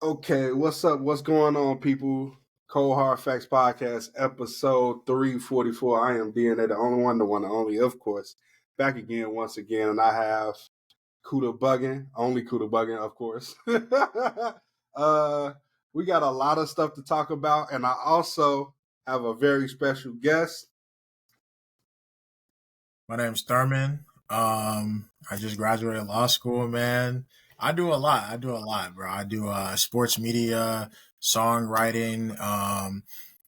Okay, what's up? What's going on, people? Cold Hard Facts Podcast, episode 344. I am DNA, the only one, the only, of course. Back again, once again, and I have Kuda Buggin, only Kuda Buggin, of course. uh, we got a lot of stuff to talk about, and I also have a very special guest. My name's Thurman. I just graduated law school, man. I do a lot, bro. I do sports media, songwriting.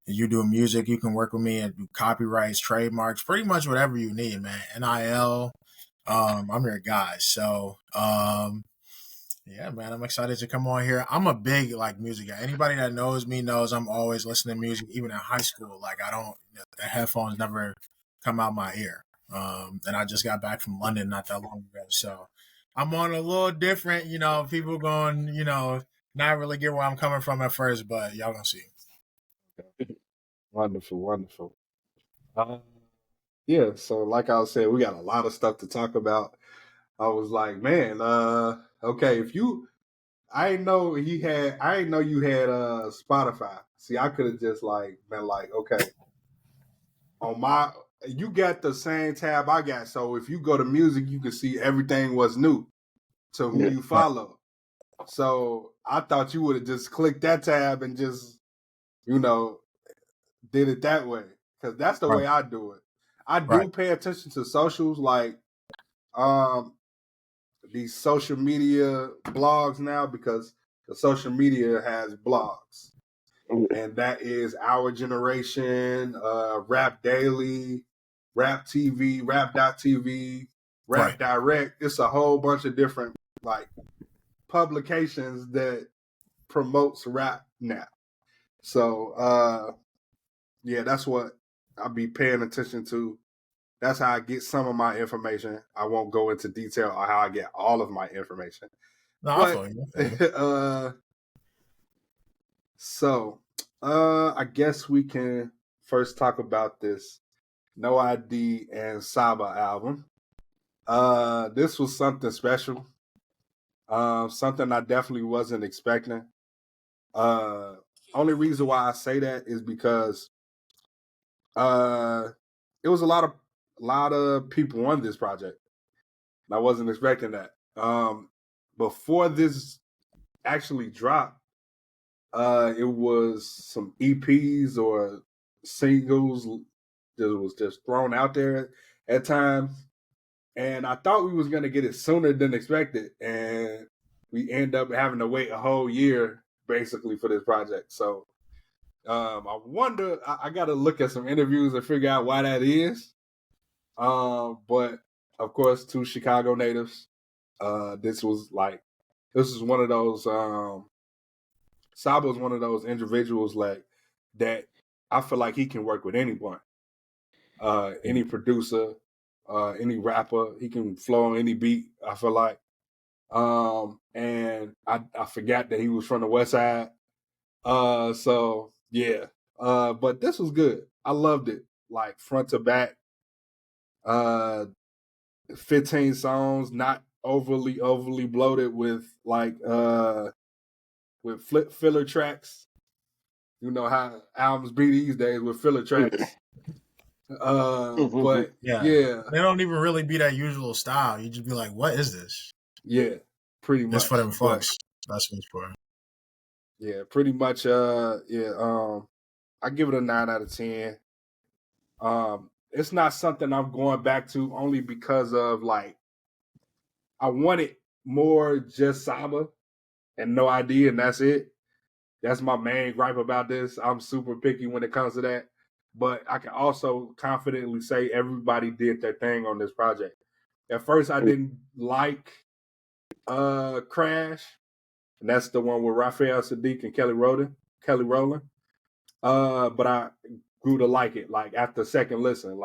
You do music, you can work with me and do copyrights, trademarks, pretty much whatever you need, man. NIL. I'm your guy. So yeah, man, I'm excited to come on here. I'm a big music guy. Anybody that knows me knows I'm always listening to music, even in high school. Like I don't the headphones never come out my ear. And I just got back from London not that long ago. So I'm on a little different, people going, not really get where I'm coming from at first, but y'all gonna see. Wonderful. Yeah, so like I was saying, we got a lot of stuff to talk about. I was like, man, okay, I didn't know you had Spotify. See, I could have just been like, okay, you got the same tab I got. So if you go to music, you can see everything was new to who you follow. So I thought you would have just clicked that tab and just, did it that way. Because that's the way I do it. I do pay attention to socials, like these social media blogs now, because the social media has blogs. And that is Our Generation, Rap Daily, Rap TV, Rap.tv, Rap Direct. It's a whole bunch of different publications that promotes rap now. So yeah, that's what I'll be paying attention to. That's how I get some of my information. I won't go into detail on how I get all of my information. No, but, I guess we can first talk about this No ID and Saba album. This was something special. Something I definitely wasn't expecting. Only reason why I say that is because it was a lot of people on this project. I wasn't expecting that. Before this actually dropped, it was some EPs or singles that was just thrown out there at times. And I thought we was going to get it sooner than expected. And we end up having to wait a whole year basically for this project. So I wonder, I got to look at some interviews and figure out why that is. But of course, two Chicago natives. This was one of those, Saba was one of those individuals that I feel like he can work with anyone. Any producer, any rapper, he can flow on any beat, I feel like. And I forgot that he was from the West Side. So yeah. But this was good. I loved it. Like front to back. 15 songs, not overly bloated with filler tracks. You know how albums be these days with filler tracks. But yeah, they don't even really be that usual style. You just be like, what is this? Yeah, pretty much. It's for them folks. That's what it's for. Yeah, pretty much. I give it a 9 out of 10. It's not something I'm going back to only because of I wanted more just Saba and No ID, and that's it. That's my main gripe about this. I'm super picky when it comes to that. But I can also confidently say everybody did their thing on this project. At first, I didn't like Crash, and that's the one with Raphael Sadiq and Kelly Rowland. But I grew to like it. Like after second listen,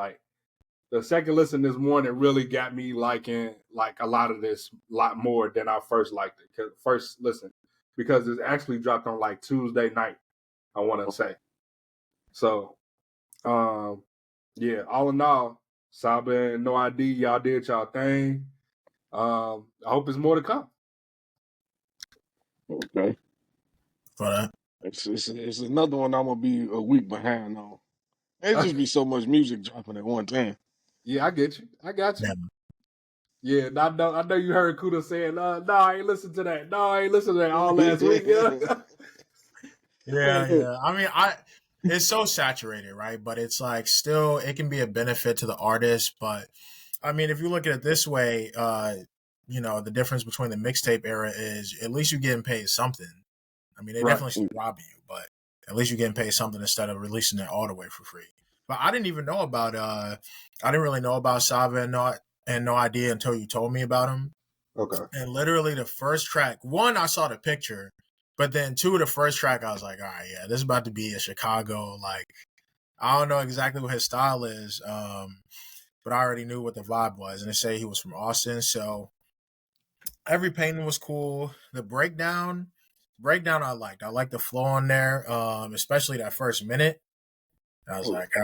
the second listen this morning really got me liking a lot of this a lot more than I first liked it. First listen, because it's actually dropped on Tuesday night, I want to say. So, yeah, all in all, Saba and No ID, y'all did y'all thing. I hope there's more to come. Okay. But It's another one I'm gonna be a week behind on. It just be so much music dropping at one time. Yeah, I get you. I got you. yeah, Yeah, I know you heard Kuda saying, no, I ain't listen to that. No, I ain't listen to that all last week. Yeah. yeah. I mean, it's so saturated, right? But it's like still, it can be a benefit to the artist. But I mean, if you look at it this way, the difference between the mixtape era is at least you're getting paid something. I mean, they Right. definitely still rob you, but at least you're getting paid something instead of releasing it all the way for free. But I didn't even know about I didn't really know about Sava and No Idea until you told me about him. Okay. And literally the first track, one, I saw the picture, but then two, the first track, I was like, all right, yeah, this is about to be a Chicago. Like, I don't know exactly what his style is, but I already knew what the vibe was. And they say he was from Austin, so every painting was cool. The breakdown I liked. I liked the flow on there, especially that first minute. I was like, all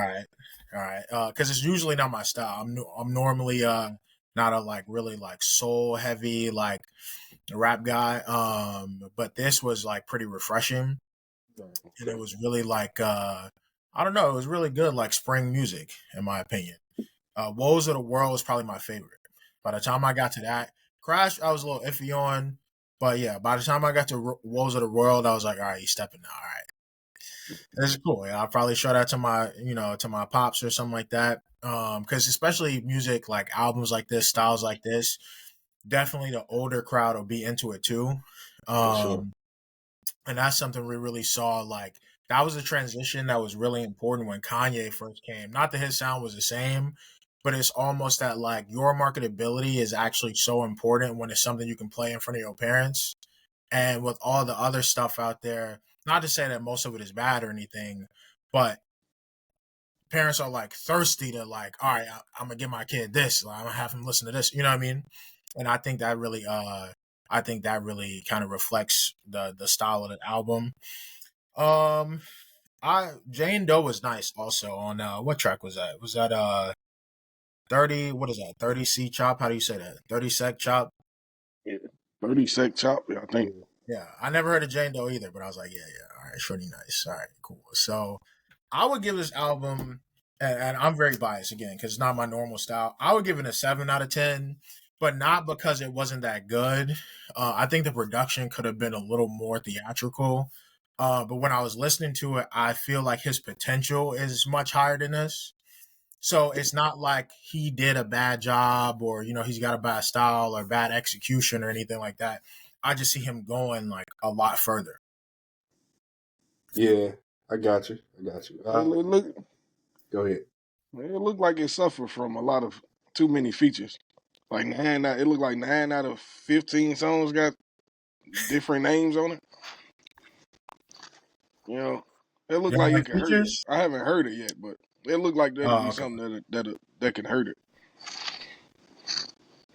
right, because it's usually not my style. I'm normally not a like really like soul heavy like rap guy. But this was like pretty refreshing, and it was really like I don't know, it was really good like spring music in my opinion. Woes of the World was probably my favorite. By the time I got to that, Crash, I was a little iffy on. But yeah, by the time I got to Woes of the World, I was like, all right, he's stepping now. All right. This is cool. Yeah, I'll probably show that to my pops or something like that. Because especially music like albums like this, styles like this, definitely the older crowd will be into it too. For sure. And that's something we really saw. Like that was a transition that was really important when Kanye first came. Not that his sound was the same, but it's almost that like your marketability is actually so important when it's something you can play in front of your parents. And with all the other stuff out there, not to say that most of it is bad or anything, but parents are like thirsty to like, all right, I'm gonna give my kid this. Like, I'm gonna have him listen to this. You know what I mean? And I think that really kind of reflects the style of the album. Um, I Jane Doe was nice also on what track was that? Was that 30? What is that? 30 C chop? How do you say that? 30 sec chop? Yeah. 30 sec chop, yeah, I think. Yeah, I never heard of Jane Doe either, but I was like, yeah, all right, shorty nice, all right, cool. So I would give this album, and I'm very biased again because it's not my normal style. I would give it a 7 out of 10, but not because it wasn't that good. I think the production could have been a little more theatrical. But when I was listening to it, I feel like his potential is much higher than this. So it's not like he did a bad job or, he's got a bad style or bad execution or anything like that. I just see him going like a lot further. Yeah, I got you. Go ahead. It looked like it suffered from a lot of too many features. Like it looked like 9 out of 15 songs got different names on it. You know, it looked You don't like it like could hurt it. features? I haven't heard it yet, but it looked like that'd Oh, be okay. something that can hurt it.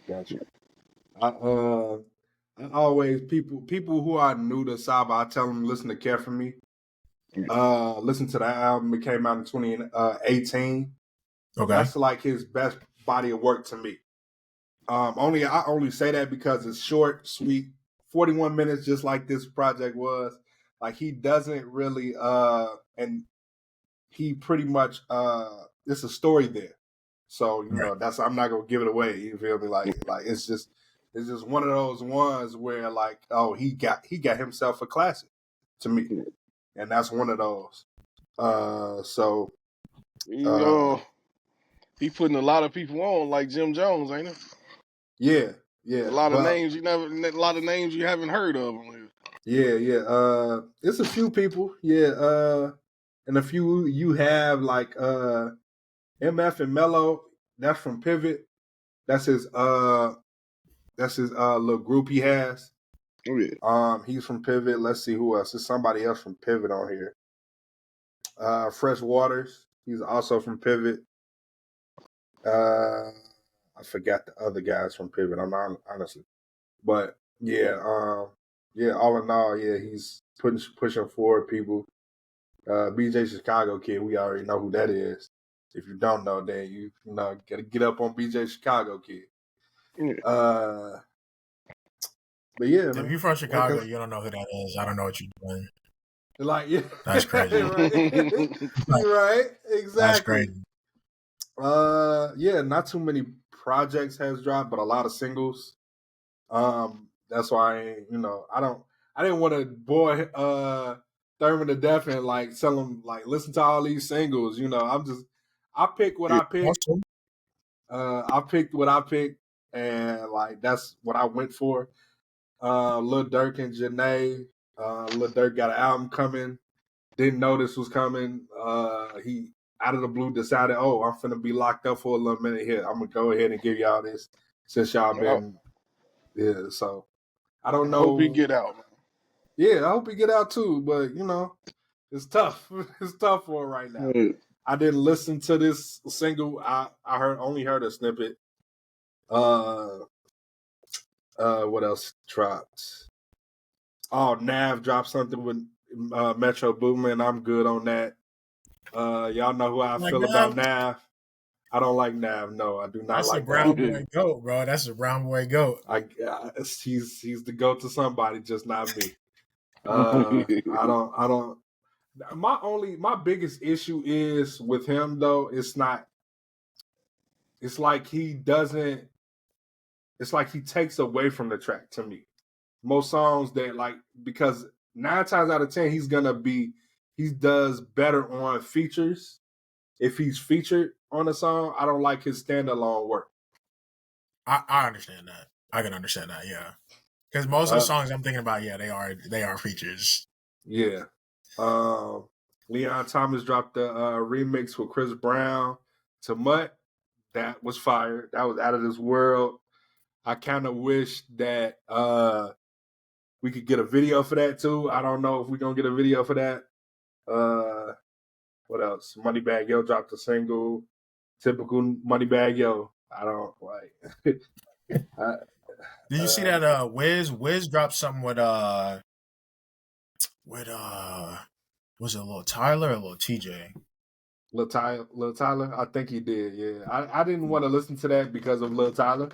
Got you. I always people who are new to Saba, I tell them listen to Care for Me. Listen to that album. It came out in 2018. Okay. That's like his best body of work to me. I only say that because it's short, sweet, 41 minutes, just like this project was. Like he doesn't really and he pretty much it's a story there. So, Right. that's I'm not gonna give it away. You feel me? Like it's just one of those ones where like, oh, he got himself a classic to me. And that's one of those. So He putting a lot of people on like Jim Jones, ain't it? yeah. A lot of names you haven't heard of on here. Yeah. It's a few people, and a few you have like MF and Mello. That's from Pivot. That's his little group he has. Oh yeah. He's from Pivot. Let's see who else. There's somebody else from Pivot on here. Fresh Waters. He's also from Pivot. I forgot the other guys from Pivot. I'm not honestly, but yeah, all in all, yeah, he's pushing forward people. BJ Chicago Kid, we already know who that is. If you don't know, then you gotta get up on BJ Chicago Kid. Yeah. But yeah, If man. you're from Chicago, you don't know who that is. I don't know what you're doing. Like, yeah, That's crazy. right, right, That's exactly. crazy. Yeah, not too many projects has dropped, but a lot of singles. That's why I didn't want to bore Thurman to death and like tell him like listen to all these singles. I pick what Yeah. I pick. Also, I picked what I picked, and like that's what I went for. Lil Durk and Janae. Lil Durk got an album coming. Didn't know this was coming. He out of the blue decided, oh, I'm finna be locked up for a little minute here. I'm gonna go ahead and give y'all this since y'all been So I don't I hope he know. get out, man. Yeah, I hope he get out too, but it's tough. It's tough for him right now. Yeah. I didn't listen to this single. I only heard a snippet. What else dropped? Oh, Nav dropped something with Metro Boomin. I'm good on that. Y'all know who I like feel about Nav, Nav. I don't like Nav. No, I do not that's a like Nav. brown boy goat, bro. That's a brown boy goat. He's the go to somebody, just not me. I don't. My biggest issue is with him though. It's not. It's like he doesn't. It's like he takes away from the track to me. Most songs that like because 9 times out of 10 he does better on features. If he's featured on a song, I don't like his standalone work. I understand that. I can understand that. Yeah, because most of the songs I'm thinking about, yeah, they are features. Yeah. Leon Thomas dropped the remix with Chris Brown to Mutt. That was fire. That was out of this world. I kind of wish that we could get a video for that too. I don't know if we're gonna get a video for that. What else? Moneybag Yo dropped a single. Typical Moneybag Yo. I don't like. Did you see that? Wiz dropped something with was it a little Tyler or a little TJ? Lil Tyler, I think he did. Yeah, I didn't want to listen to that because of Lil Tyler.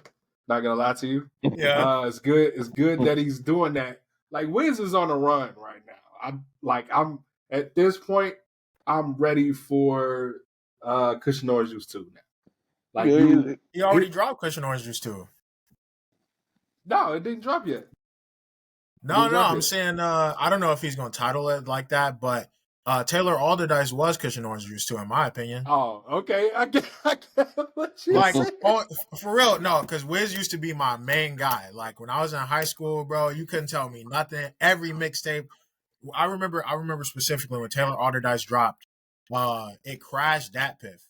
Not gonna lie to you. Yeah, It's good. It's good that he's doing that. Like Wiz is on a run right now. I'm at this point. I'm ready for Cushion Orange Juice 2 now. Like Yeah, he already dropped Cushion Orange Juice too. No, it didn't drop yet. No, I'm saying I don't know if he's gonna title it like that, but Taylor Alderdice was Cushion Orange Juice too, in my opinion. Oh, okay. I get what you Like, saying. for real, no, because Wiz used to be my main guy. Like when I was in high school, bro, you couldn't tell me nothing. Every mixtape, I remember specifically when Taylor Alderdice dropped, it crashed Dat Piff,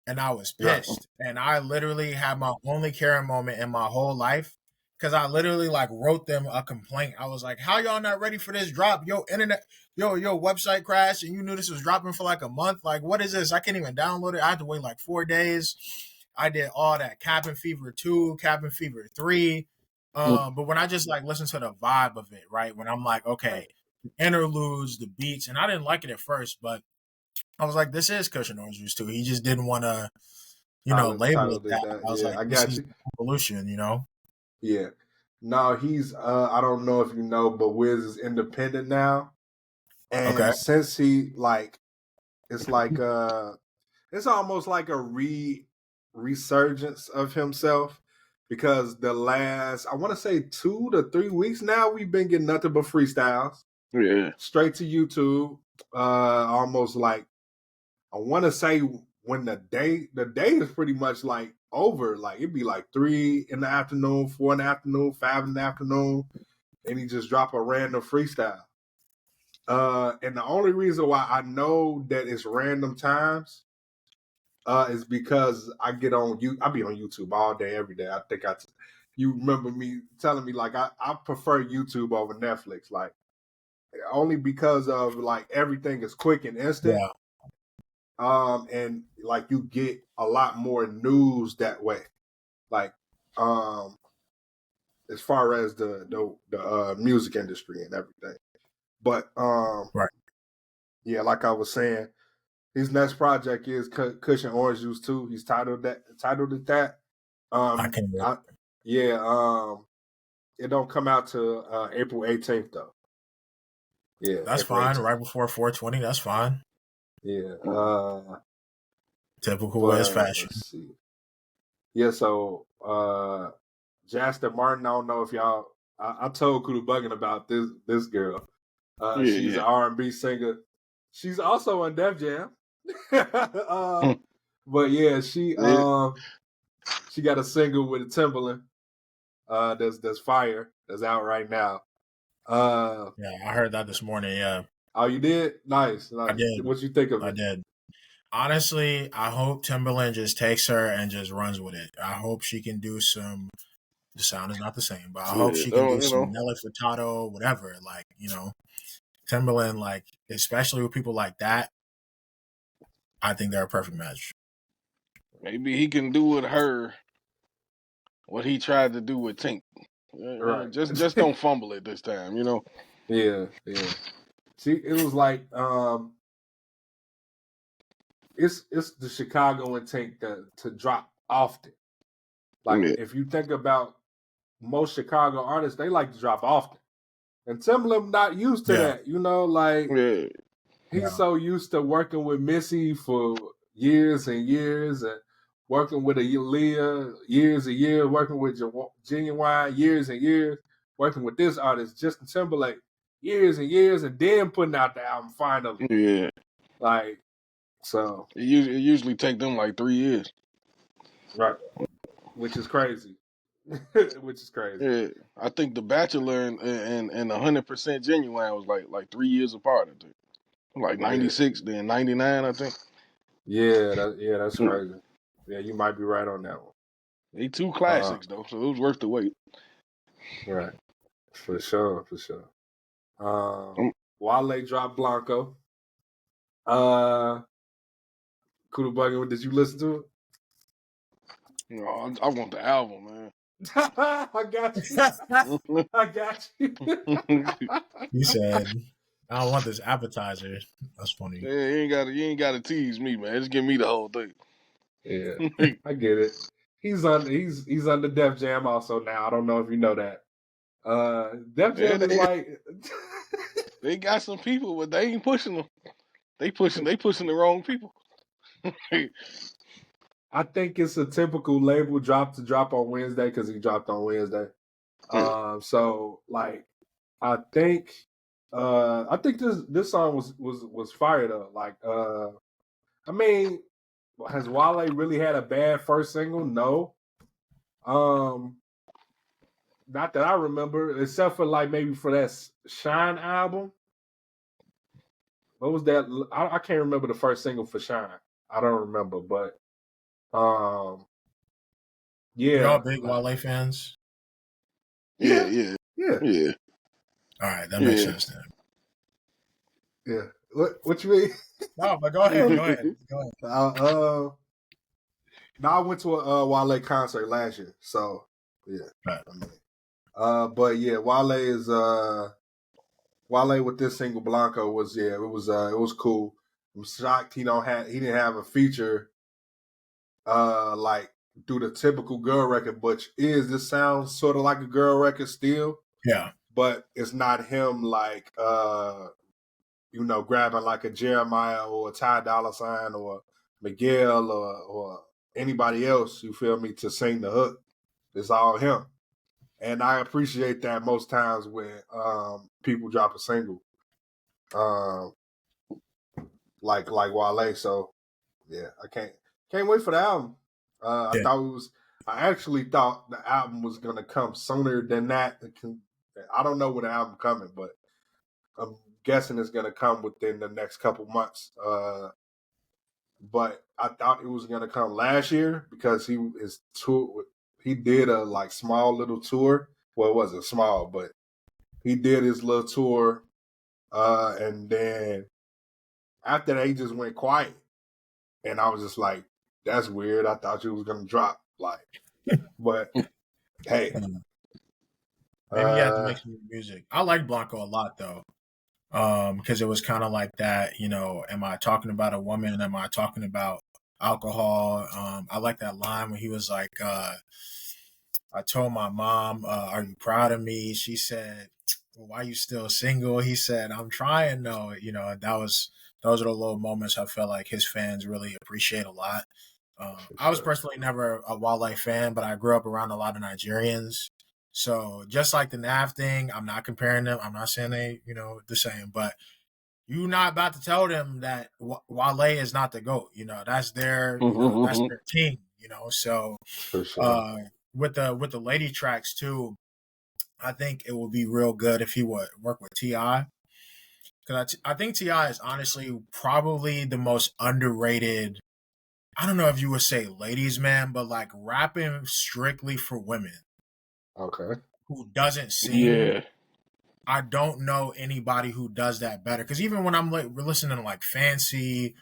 and I was Yeah. pissed. And I literally had my only caring moment in my whole life because I literally like wrote them a complaint. I was like, "How y'all not ready for this drop? Yo, internet, yo, website crashed, and you knew this was dropping for like a month. Like, what is this? I can't even download it. I had to wait like 4 days. I did all that Cabin Fever 2, Cabin Fever 3. But when I just like listen to the vibe of it, right? When I'm like, okay, interludes, the beats, and I didn't like it at first, but I was like, this is Cushion Orange Juice too. He just didn't want to, label Tyler it did that. that. I was Yeah, like, I this got is you. evolution, Yeah. No, he's I don't know if you know, but Wiz is independent now. And Okay. since he like it's like it's almost like a resurgence of himself because the last I want to say 2 to 3 weeks now we've been getting nothing but freestyles yeah. straight to YouTube. Almost like I want to say when the day is pretty much like over. Like it'd be like 3 in the afternoon, 4 in the afternoon, 5 in the afternoon, and he just drop a random freestyle. And the only reason why I know that it's random times is because I get on you. I be on YouTube all day, every day. I think you remember me telling me like I prefer YouTube over Netflix, like only because of like everything is quick and instant. Yeah. And like you get a lot more news that way. Like, as far as the music industry and everything. But Right. yeah, like I was saying, his next project is Cushion Orange Juice 2. He's titled it that. I can. It don't come out to April 18th though. Yeah, That's April fine. 18th. Right before 420. That's fine. Yeah. Typical Wiz But fashion. let's see. Yeah, so Jaster Martin, I don't know if y'all I told Kudu Buggin about this girl. She's an R&B singer. She's also on Def Jam. But yeah, she got a single with Timbaland. That's fire. That's out right now. Yeah, I heard that this morning. Yeah, Oh, you did? Nice. I did. What you think of I it? did. Honestly, I hope Timberland just takes her and just runs with it. I hope she can do some. The sound is not the same, but I hope she can do some Nelly Furtado, whatever. Like, Timberland, like, especially with people like that, I think they're a perfect match. Maybe he can do with her what he tried to do with Tink. Right. Just don't fumble it this time, Yeah. See, it was like it's the Chicago intent to drop often. Like if you think about most Chicago artists, they like to drop often. And Timbaland not used to that, he's so used to working with Missy for years and years and working with Aaliyah years and years, working with Genuine years and years, working with this artist, Justin Timberlake, years and years, and then putting out the album finally. Yeah. Like, so. It usually take them like 3 years. Right. Which is crazy. Yeah. I think The Bachelor and 100% Genuine was like 3 years apart, I think. Like 96, then 99, I think. Yeah, that's crazy. Yeah, you might be right on that one. They two classics though, so it was worth the wait. Right. For sure. Wale dropped Blanco. Kudu Buggin, did you listen to it? I want the album, man. I got you. I got you. He said, "I don't want this appetizer." That's funny. Yeah, you ain't gotta tease me, man. Just give me the whole thing. Yeah, I get it. He's on the Def Jam also now. I don't know if you know that. Def Jam is like they got some people, but they ain't pushing them. They pushing the wrong people. I think it's a typical label drop on Wednesday because he dropped on Wednesday. So like I think this song was fire though. Like I mean, has Wale really had a bad first single? No. Not that I remember, except for like maybe for that Shine album. What was that? I can't remember the first single for Shine. I don't remember, but yeah. Y'all big Wale fans? Yeah. All right, that makes sense then. Yeah. What you mean? No, but go ahead. No, I went to a Wale concert last year, so yeah. Right. But yeah, Wale with this single Blanco was it was cool. I'm shocked he didn't have a feature like do the typical girl record, which this sounds sort of like a girl record still. Yeah. But it's not him like grabbing like a Jeremiah or a Ty Dolla $ign or Miguel or anybody else, you feel me, to sing the hook. It's all him. And I appreciate that most times when people drop a single. Like Wale. So yeah, I can't wait for the album. I actually thought the album was gonna come sooner than that. I don't know when the album coming, but I'm guessing it's gonna come within the next couple months. But I thought it was gonna come last year because he did a like small little tour. Well, it wasn't small, but he did his little tour, and then after that he just went quiet, and I was just like, "That's weird." I thought you was gonna drop but hey. Maybe you have to make some music. I like Blanco a lot though. Because it was kind of like that, am I talking about a woman? Am I talking about alcohol? I like that line when he was like, I told my mom, are you proud of me? She said, why you still single? He said, I'm trying though. Those are the little moments I felt like his fans really appreciate a lot. I was personally never a Wale fan, but I grew up around a lot of Nigerians. So just like the Nav thing, I'm not comparing them. I'm not saying they, the same, but you're not about to tell them that Wale is not the GOAT. That's their, that's their team. So For sure. With the lady tracks too, I think it would be real good if he would work with T.I. Because I think T.I. is honestly probably the most underrated. I don't know if you would say ladies man, but like rapping strictly for women. Okay. Who doesn't sing. Yeah. I don't know anybody who does that better. Because even when I'm listening to like Fancy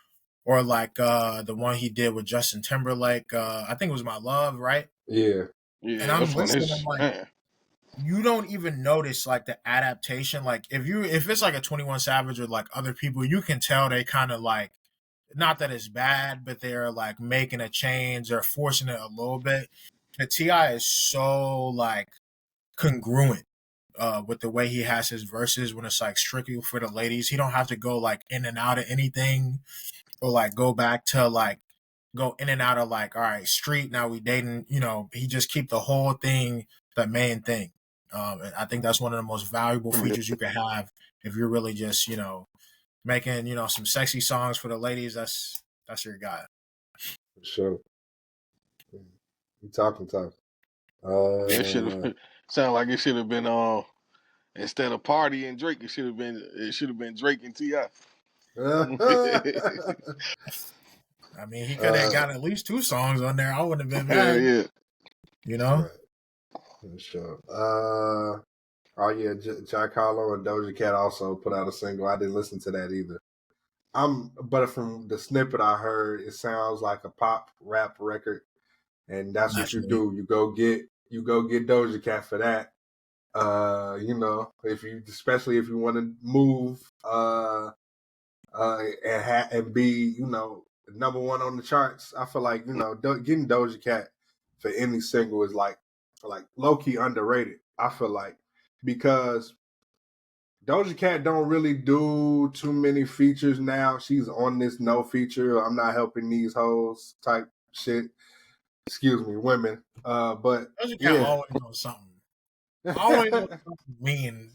or like the one he did with Justin Timberlake, I think it was My Love, right? Yeah. And Yeah, I'm that's one of listening, I'm his like, man. you don't even notice like the adaptation. Like if it's like a 21 Savage or like other people, you can tell they kind of like, not that it's bad, but they're like making a change or forcing it a little bit. The T.I. is so like congruent with the way he has his verses when it's like strictly for the ladies. He don't have to go like in and out of anything or like go back to like go in and out of like, all right, street, now we dating, he just keep the whole thing the main thing. And I think that's one of the most valuable features you can have if you're really just, making, some sexy songs for the ladies. That's your guy. For sure. You talking tough. It should have sound like it should have been instead of Party and Drake, it should have been Drake and T.I. I mean, he could have got at least 2 songs on there. I wouldn't have been mad. Yeah. Right. For sure. Oh yeah, Jack Harlow and Doja Cat also put out a single. I didn't listen to that either. But from the snippet I heard, it sounds like a pop rap record, and that's what you do. You go get Doja Cat for that. Especially if you want to move, and be, number one on the charts. I feel like getting Doja Cat for any single is like low key underrated. I feel like, because Doja Cat don't really do too many features now. She's on this no feature, I'm not helping these hoes type shit. Excuse me, women. But Doja Cat yeah. always knows something. Always knows something mean.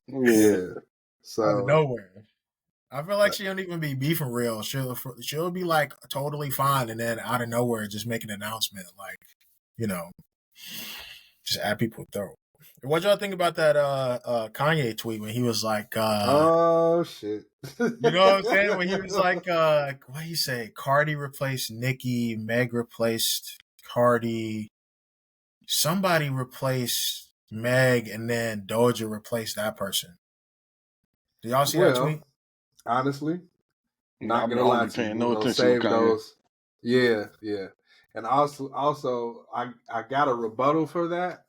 Yeah. So out of nowhere. I feel like she don't even be beefing real. She'll be like totally fine, and then out of nowhere just make an announcement like, just at people throat. What y'all think about that Kanye tweet when he was like, oh shit. You know what I'm saying? When he was like, what do you say? Cardi replaced Nicki, Meg replaced Cardi, somebody replaced Meg, and then Doja replaced that person. Did y'all see that tweet? Honestly, not I've gonna been lie only to you. paying We're no gonna attention to save Kanye. those. Yeah. And also I got a rebuttal for that,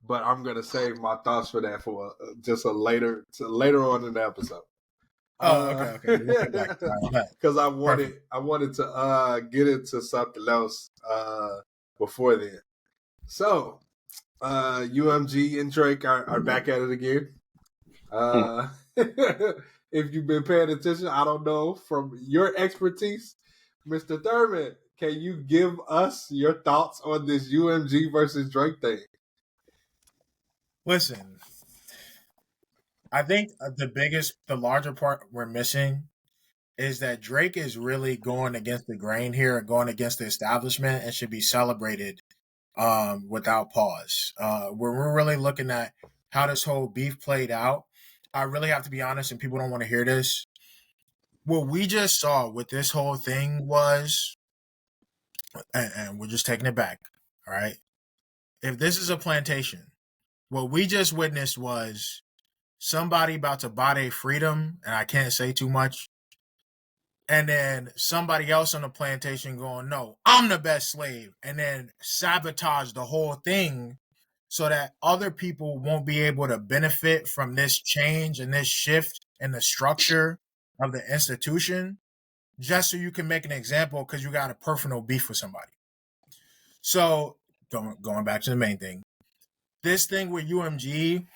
but I'm gonna save my thoughts for that for just later on in the episode. Oh, okay. We'll come back to that. Because I wanted to get into something else before then. So UMG and Drake are back at it again. If you've been paying attention, I don't know, from your expertise, Mr. Thurman, can you give us your thoughts on this UMG versus Drake thing? Listen, I think the larger part we're missing is that Drake is really going against the grain here and going against the establishment and should be celebrated without pause. Where we're really looking at how this whole beef played out, I really have to be honest, and people don't want to hear this. What we just saw with this whole thing was, and we're just taking it back, all right? If this is a plantation, what we just witnessed was somebody about to buy their freedom, and I can't say too much, and then somebody else on the plantation going, no, I'm the best slave, and then sabotage the whole thing so that other people won't be able to benefit from this change and this shift in the structure of the institution, just so you can make an example because you got a personal beef with somebody. So going back to the main thing, this thing with UMG,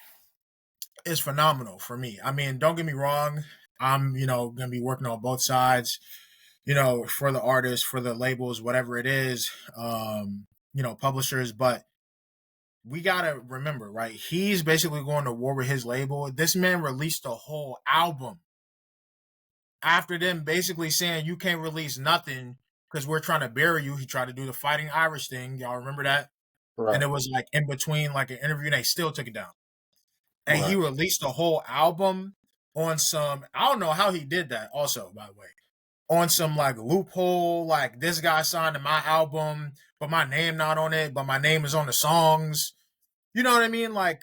is phenomenal for me. I mean, don't get me wrong. I'm, going to be working on both sides, for the artists, for the labels, whatever it is, publishers. But we got to remember, right? He's basically going to war with his label. This man released a whole album after them basically saying you can't release nothing because we're trying to bury you. He tried to do the Fighting Irish thing. Y'all remember that? Right. And it was like in between like an interview and they still took it down. And he Right. released a whole album on some, I don't know how he did that also, by the way, on some like loophole, like this guy signed to my album, but my name not on it, but my name is on the songs. You know what I mean? Like,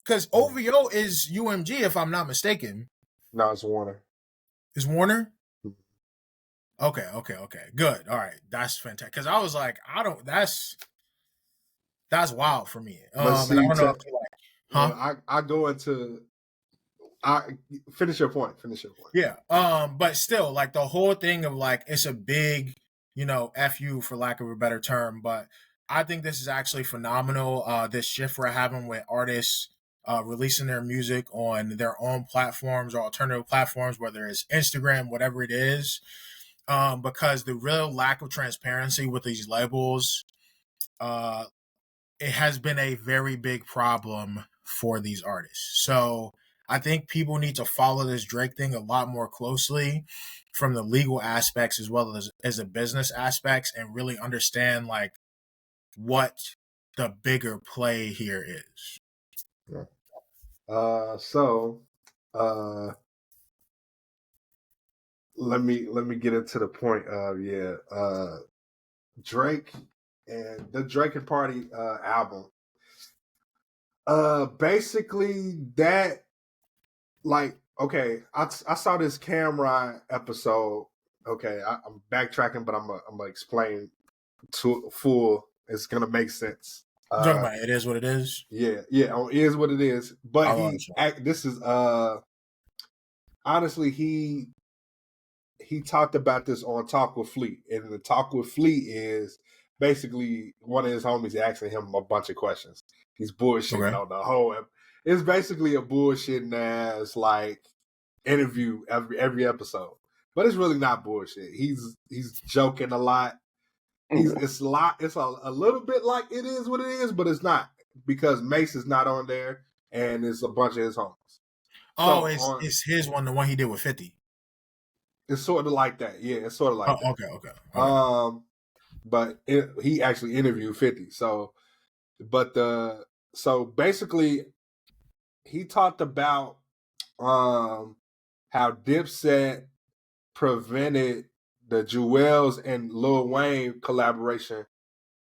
because OVO is UMG, if I'm not mistaken. No, it's Warner. Is Warner? Okay. Good. All right. That's fantastic. Because I was like, that's wild for me. But see, and I don't know if you like, huh? Well, I go into finish your point. Yeah. But still, like the whole thing of like it's a big, FU for lack of a better term. But I think this is actually phenomenal. This shift we're having with artists releasing their music on their own platforms or alternative platforms, whether it's Instagram, whatever it is. Because the real lack of transparency with these labels, it has been a very big problem for these artists. So I think people need to follow this Drake thing a lot more closely from the legal aspects as well as the business aspects and really understand like what the bigger play here is. Yeah. Let me get into the point of Drake and the Drake and Party album. Basically that, like, okay, I saw this Cameron episode. Okay, I'm backtracking, but I'm gonna explain to full. It's gonna make sense. Talking about It Is What It Is. Yeah, it is what it is. But this is honestly he talked about this on Talk with Fleet, and the Talk with Fleet is basically one of his homies asking him a bunch of questions. He's bullshitting on the whole. It's basically a bullshitting ass like interview every episode, but it's really not bullshit. He's joking a lot. It's a little bit like It Is What It Is, but it's not because Mace is not on there, and it's a bunch of his homies. Oh, it's his one, the one he did with 50. It's sort of like that. Yeah, it's sort of like that. Okay. But he actually interviewed 50. So basically he talked about how Dipset prevented the Jewels and Lil Wayne collaboration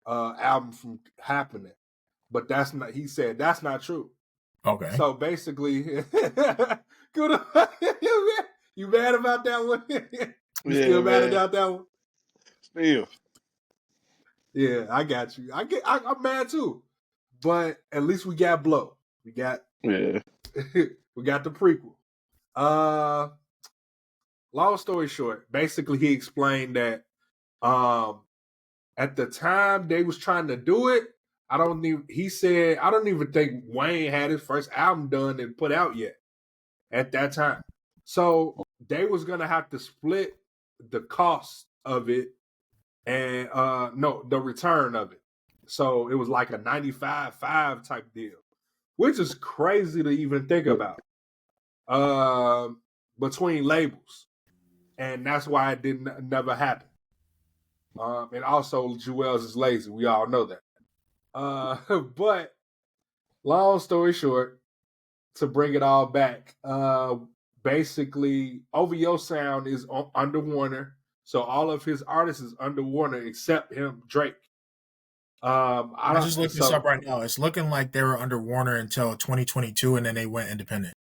album from happening. But he said that's not true. Okay. So basically you mad about that one? You still mad about that one? Still. Yeah, I got you. I'm mad too. But at least we got Blow. We got we got the prequel. Long story short, basically he explained that at the time they was trying to do it, he said I don't even think Wayne had his first album done and put out yet at that time. So they was gonna have to split the cost of it and the return of it. So it was like a 95-5 type deal, which is crazy to even think about between labels. And that's why it never happen. And also Jewels is lazy. We all know that. But long story short, to bring it all back, basically OVO Sound is under Warner. So all of his artists is under Warner except him, Drake. I just looked this up right now. It's looking like they were under Warner until 2022, and then they went independent.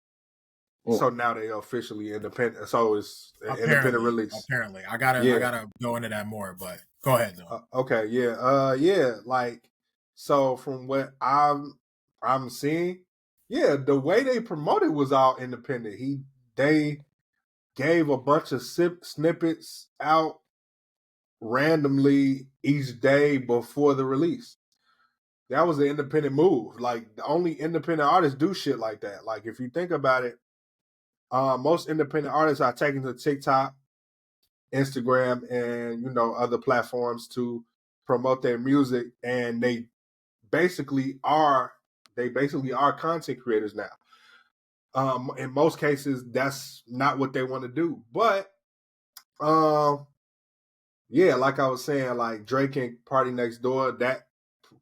So now they are officially independent. So it's an independent release. Apparently, I gotta go into that more. But go ahead though. Okay, yeah. Like, so from what I'm seeing, yeah, the way they promoted was all independent. They gave a bunch of snippets out randomly each day before the release. That was an independent move. Like the only independent artists do shit like that. Like if you think about it, most independent artists are taking to TikTok, Instagram, and other platforms to promote their music, and they basically are content creators now. In most cases, that's not what they want to do, but yeah, like I was saying, like Drake and Party Next Door, that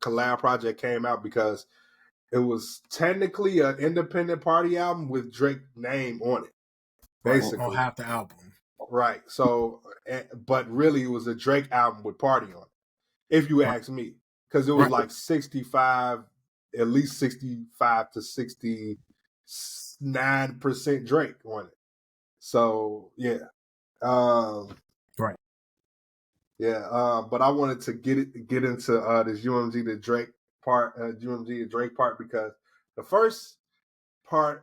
collab project came out because it was technically an independent party album with Drake's name on it, basically. On half the album. Right. So, but really, it was a Drake album with Party on it, if you ask me, because it was like 65, at least 65 to 69% Drake on it. So yeah, right. Yeah, but I wanted to get into this UMG to Drake part, UMG to Drake part, because the first part,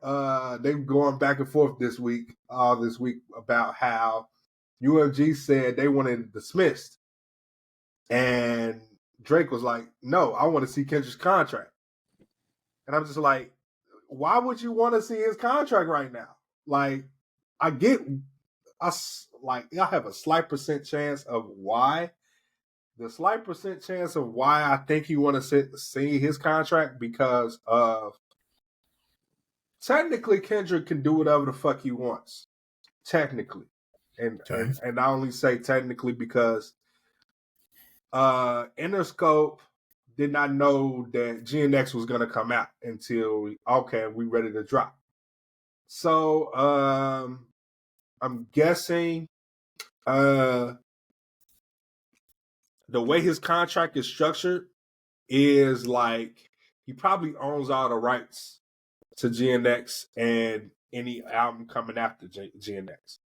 they were going back and forth this week about how UMG said they wanted it dismissed, and Drake was like, "No, I want to see Kendrick's contract," and I'm just like, "Why would you want to see his contract right now?" Like, I have a slight percent chance of why. The slight percent chance of why I think he want to see his contract, because of technically Kendrick can do whatever the fuck he wants. Technically. And I only say technically because Interscope did not know that GNX was gonna come out until we ready to drop. So I'm guessing the way his contract is structured is like he probably owns all the rights to GNX and any album coming after GNX.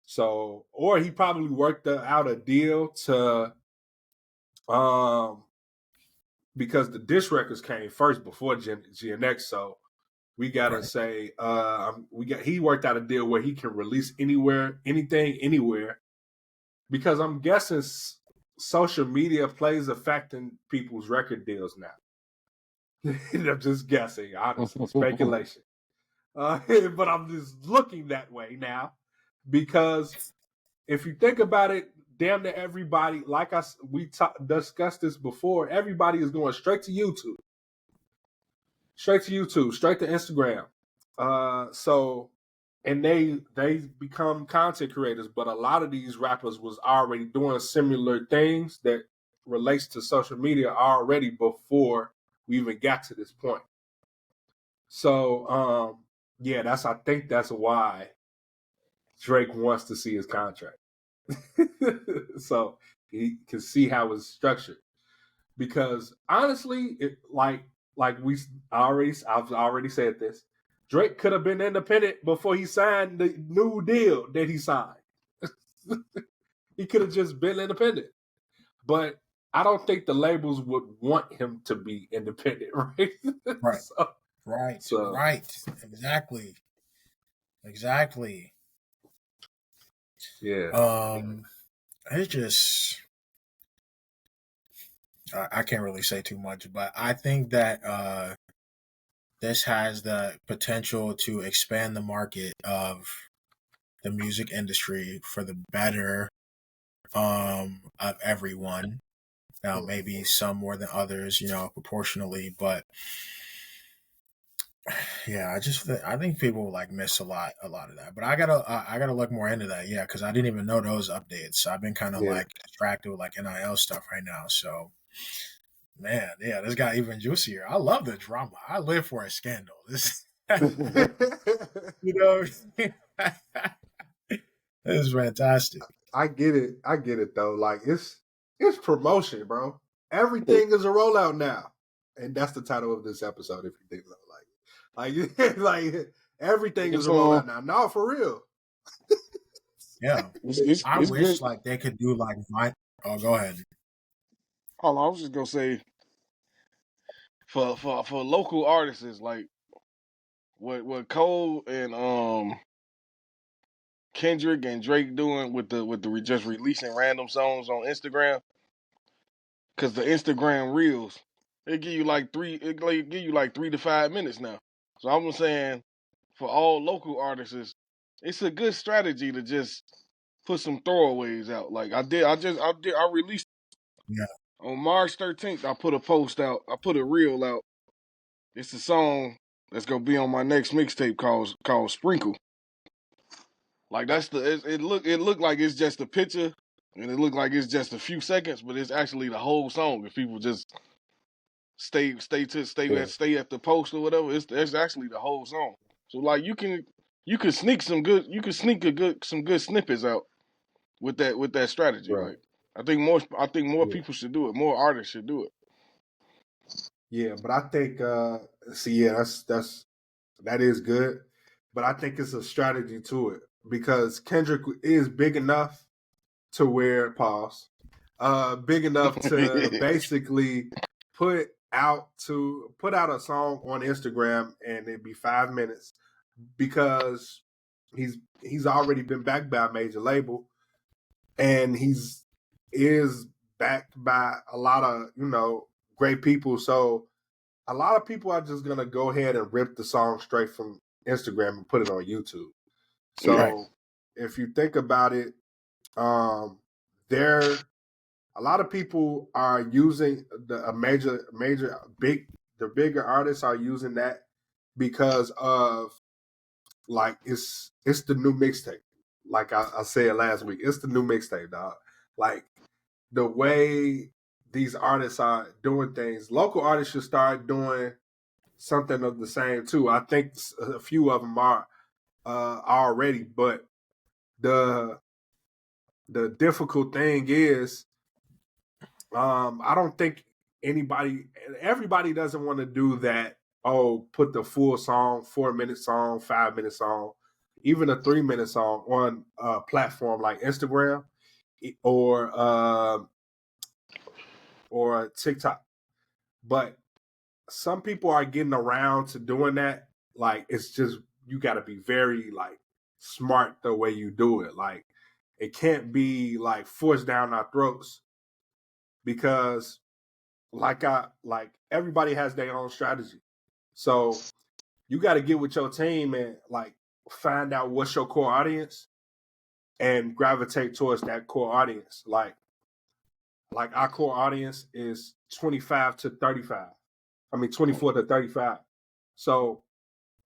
So, or he probably worked out a deal to, because the disc records came first before GNX. So we gotta say, he worked out a deal where he can release anything, anywhere, because I'm guessing social media plays a factor in people's record deals now. I'm just guessing, honestly, speculation. But I'm just looking that way now, because if you think about it, damn near everybody, like we discussed this before, everybody is going straight to YouTube, straight to Instagram. And they become content creators, but a lot of these rappers was already doing similar things that relates to social media already before we even got to this point. So yeah, I think that's why Drake wants to see his contract. So he can see how it's structured. Because honestly, I've already said this. Drake could have been independent before he signed the new deal that he signed. He could have just been independent. But I don't think the labels would want him to be independent, right? Right. So, right. Exactly. Yeah. It's just I can't really say too much, but I think that this has the potential to expand the market of the music industry for the better of everyone. Now, maybe some more than others, proportionally, but yeah, I think people like miss a lot of that. But I gotta look more into that, yeah, because I didn't even know those updates. I've been kind of like distracted with like NIL stuff right now, so. Man, yeah, this got even juicier. I love the drama. I live for a scandal. This, this is fantastic. I get it though. Like it's promotion, bro. Everything is a rollout now, and that's the title of this episode. If you think about like everything is a rollout now. No, for real. Yeah, I wish good. Like they could do like oh, go ahead. Oh, I was just gonna say for local artists, like what Cole and Kendrick and Drake doing with the just releasing random songs on Instagram, because the Instagram reels It give you like 3 to 5 minutes now. So I'm saying for all local artists, it's a good strategy to just put some throwaways out. Like I released Yeah. on March 13th. I put a post out. I put a reel out. It's a song that's gonna be on my next mixtape called Sprinkle. Like that's it looked like it's just a picture and it looked like it's just a few seconds, but it's actually the whole song. If people just stay at the post or whatever, it's actually the whole song. So like you can sneak some good snippets out with that strategy. Right. Like I think more Yeah. people should do it. More artists should do it. Yeah, but I think that is good. But I think it's a strategy to it because Kendrick is big enough to where big enough to basically put out a song on Instagram and it'd be 5 minutes because he's already been backed by a major label and is backed by a lot of great people. So a lot of people are just gonna go ahead and rip the song straight from Instagram and put it on YouTube. Right. So if you think about it, there a lot of people are using the bigger artists are using that because of like it's the new mixtape. Like I said last week, it's the new mixtape, dog. Like the way these artists are doing things, local artists should start doing something of the same too. I think a few of them are already, but the the difficult thing is, I don't think everybody doesn't want to do that. Oh, put the full song, 4 minute song, 5 minute song, even a 3 minute song on a platform like Instagram or TikTok. But some people are getting around to doing that. Like it's just you got to be very like smart the way you do it. Like it can't be like forced down our throats because like everybody has their own strategy. So you got to get with your team and like find out what's your core audience and gravitate towards that core audience. Like our core audience is 25 to 35. I mean 24 to 35. So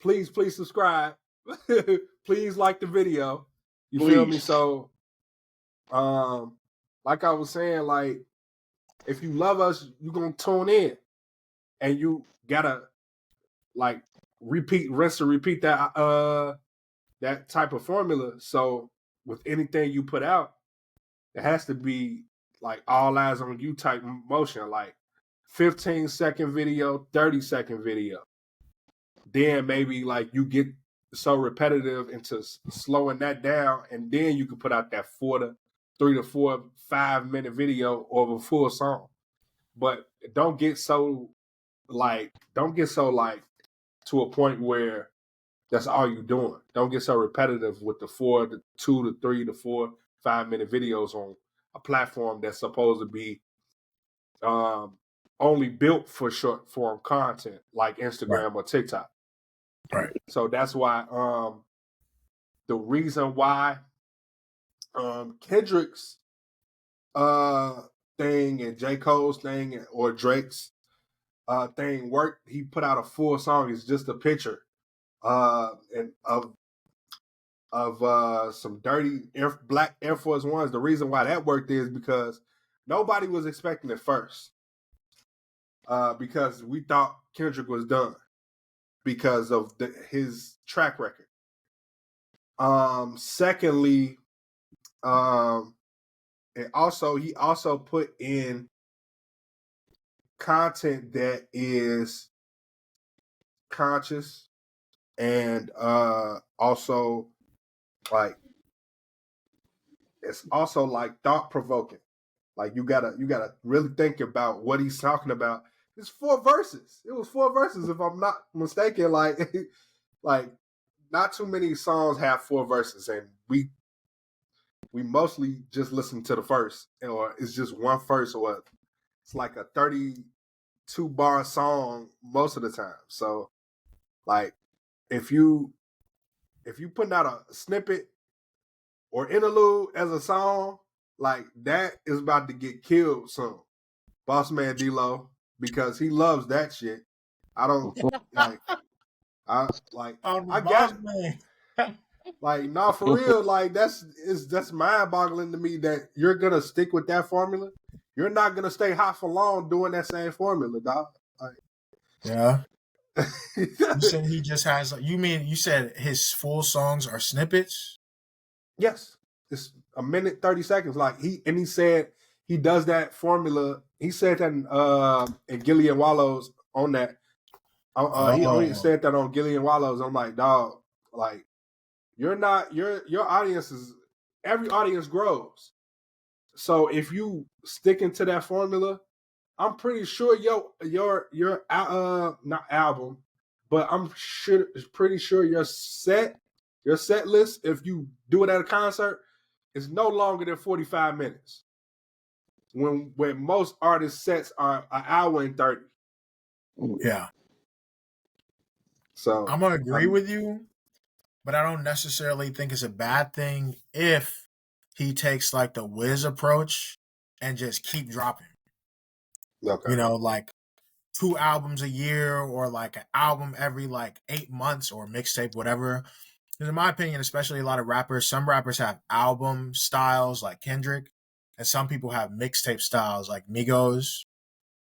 please subscribe. Please like the video. You feel me? Please. So like I was saying, like if you love us, you're gonna tune in and you gotta like rinse and repeat that type of formula. So with anything you put out, it has to be like all eyes on you type motion, like 15-second video, 30-second video. Then maybe like you get so repetitive into slowing that down, and then you can put out that 3 to 4, 5 minute video of a full song. But don't get so like to a point where that's all you're doing. Don't get so repetitive with the 2 to 3 to 4, 5 minute videos on a platform that's supposed to be only built for short form content like Right. Instagram or TikTok. Right. So that's why the reason why Kendrick's thing and J. Cole's thing or Drake's thing worked. He put out a full song. It's just a picture and of some dirty black Air Force Ones. The reason why that worked is because nobody was expecting it first. Because we thought Kendrick was done because of his track record. Secondly, he also put in content that is conscious and also like it's also like thought provoking. Like you gotta really think about what he's talking about. It's 4 verses. It was 4 verses if I'm not mistaken. Like like not too many songs have 4 verses, and we mostly just listen to the first, or it's just one verse, or it's like a 30 2-bar song most of the time. So like if you putting out a snippet or interlude as a song, like that is about to get killed soon. Boss Man D-Lo, because he loves that shit. I don't like I Boss got man. like nah for real, like that's mind boggling to me that you're gonna stick with that formula. You're not gonna stay hot for long doing that same formula, dog. Like Yeah. You said he just has. You said his full songs are snippets? yes, it's a minute 30 seconds. Like he said he does that formula. He said that in Gillian Wallows on that. He only Oh, said that on Gillian Wallows. I'm like, dog, like you're not your audience is every audience grows. So if you stick into that formula, I'm pretty sure your not album, but pretty sure your set list, if you do it at a concert, is no longer than 45 minutes. When most artists sets are an hour and 30. yeah. So I'm gonna agree with you, but I don't necessarily think it's a bad thing if he takes like the Wiz approach and just keep dropping. okay. Like 2 albums a year or like an album every like 8 months or mixtape, whatever. Because in my opinion, especially a lot of rappers, some rappers have album styles like Kendrick, and some people have mixtape styles like Migos,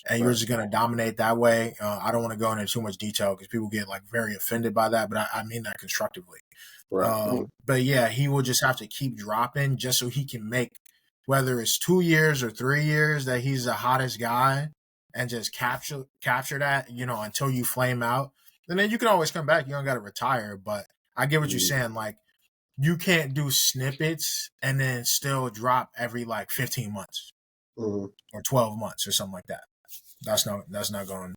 and you're Right. just gonna dominate that way. I don't want to go into too much detail because people get like very offended by that, but I mean that constructively. Right. But yeah, he will just have to keep dropping just so he can make, whether it's 2 years or 3 years, that he's the hottest guy, and just capture that, until you flame out. And then you can always come back. You don't got to retire. But I get what you're saying. Like, you can't do snippets and then still drop every like 15 months Mhm. or 12 months or something like that. That's not going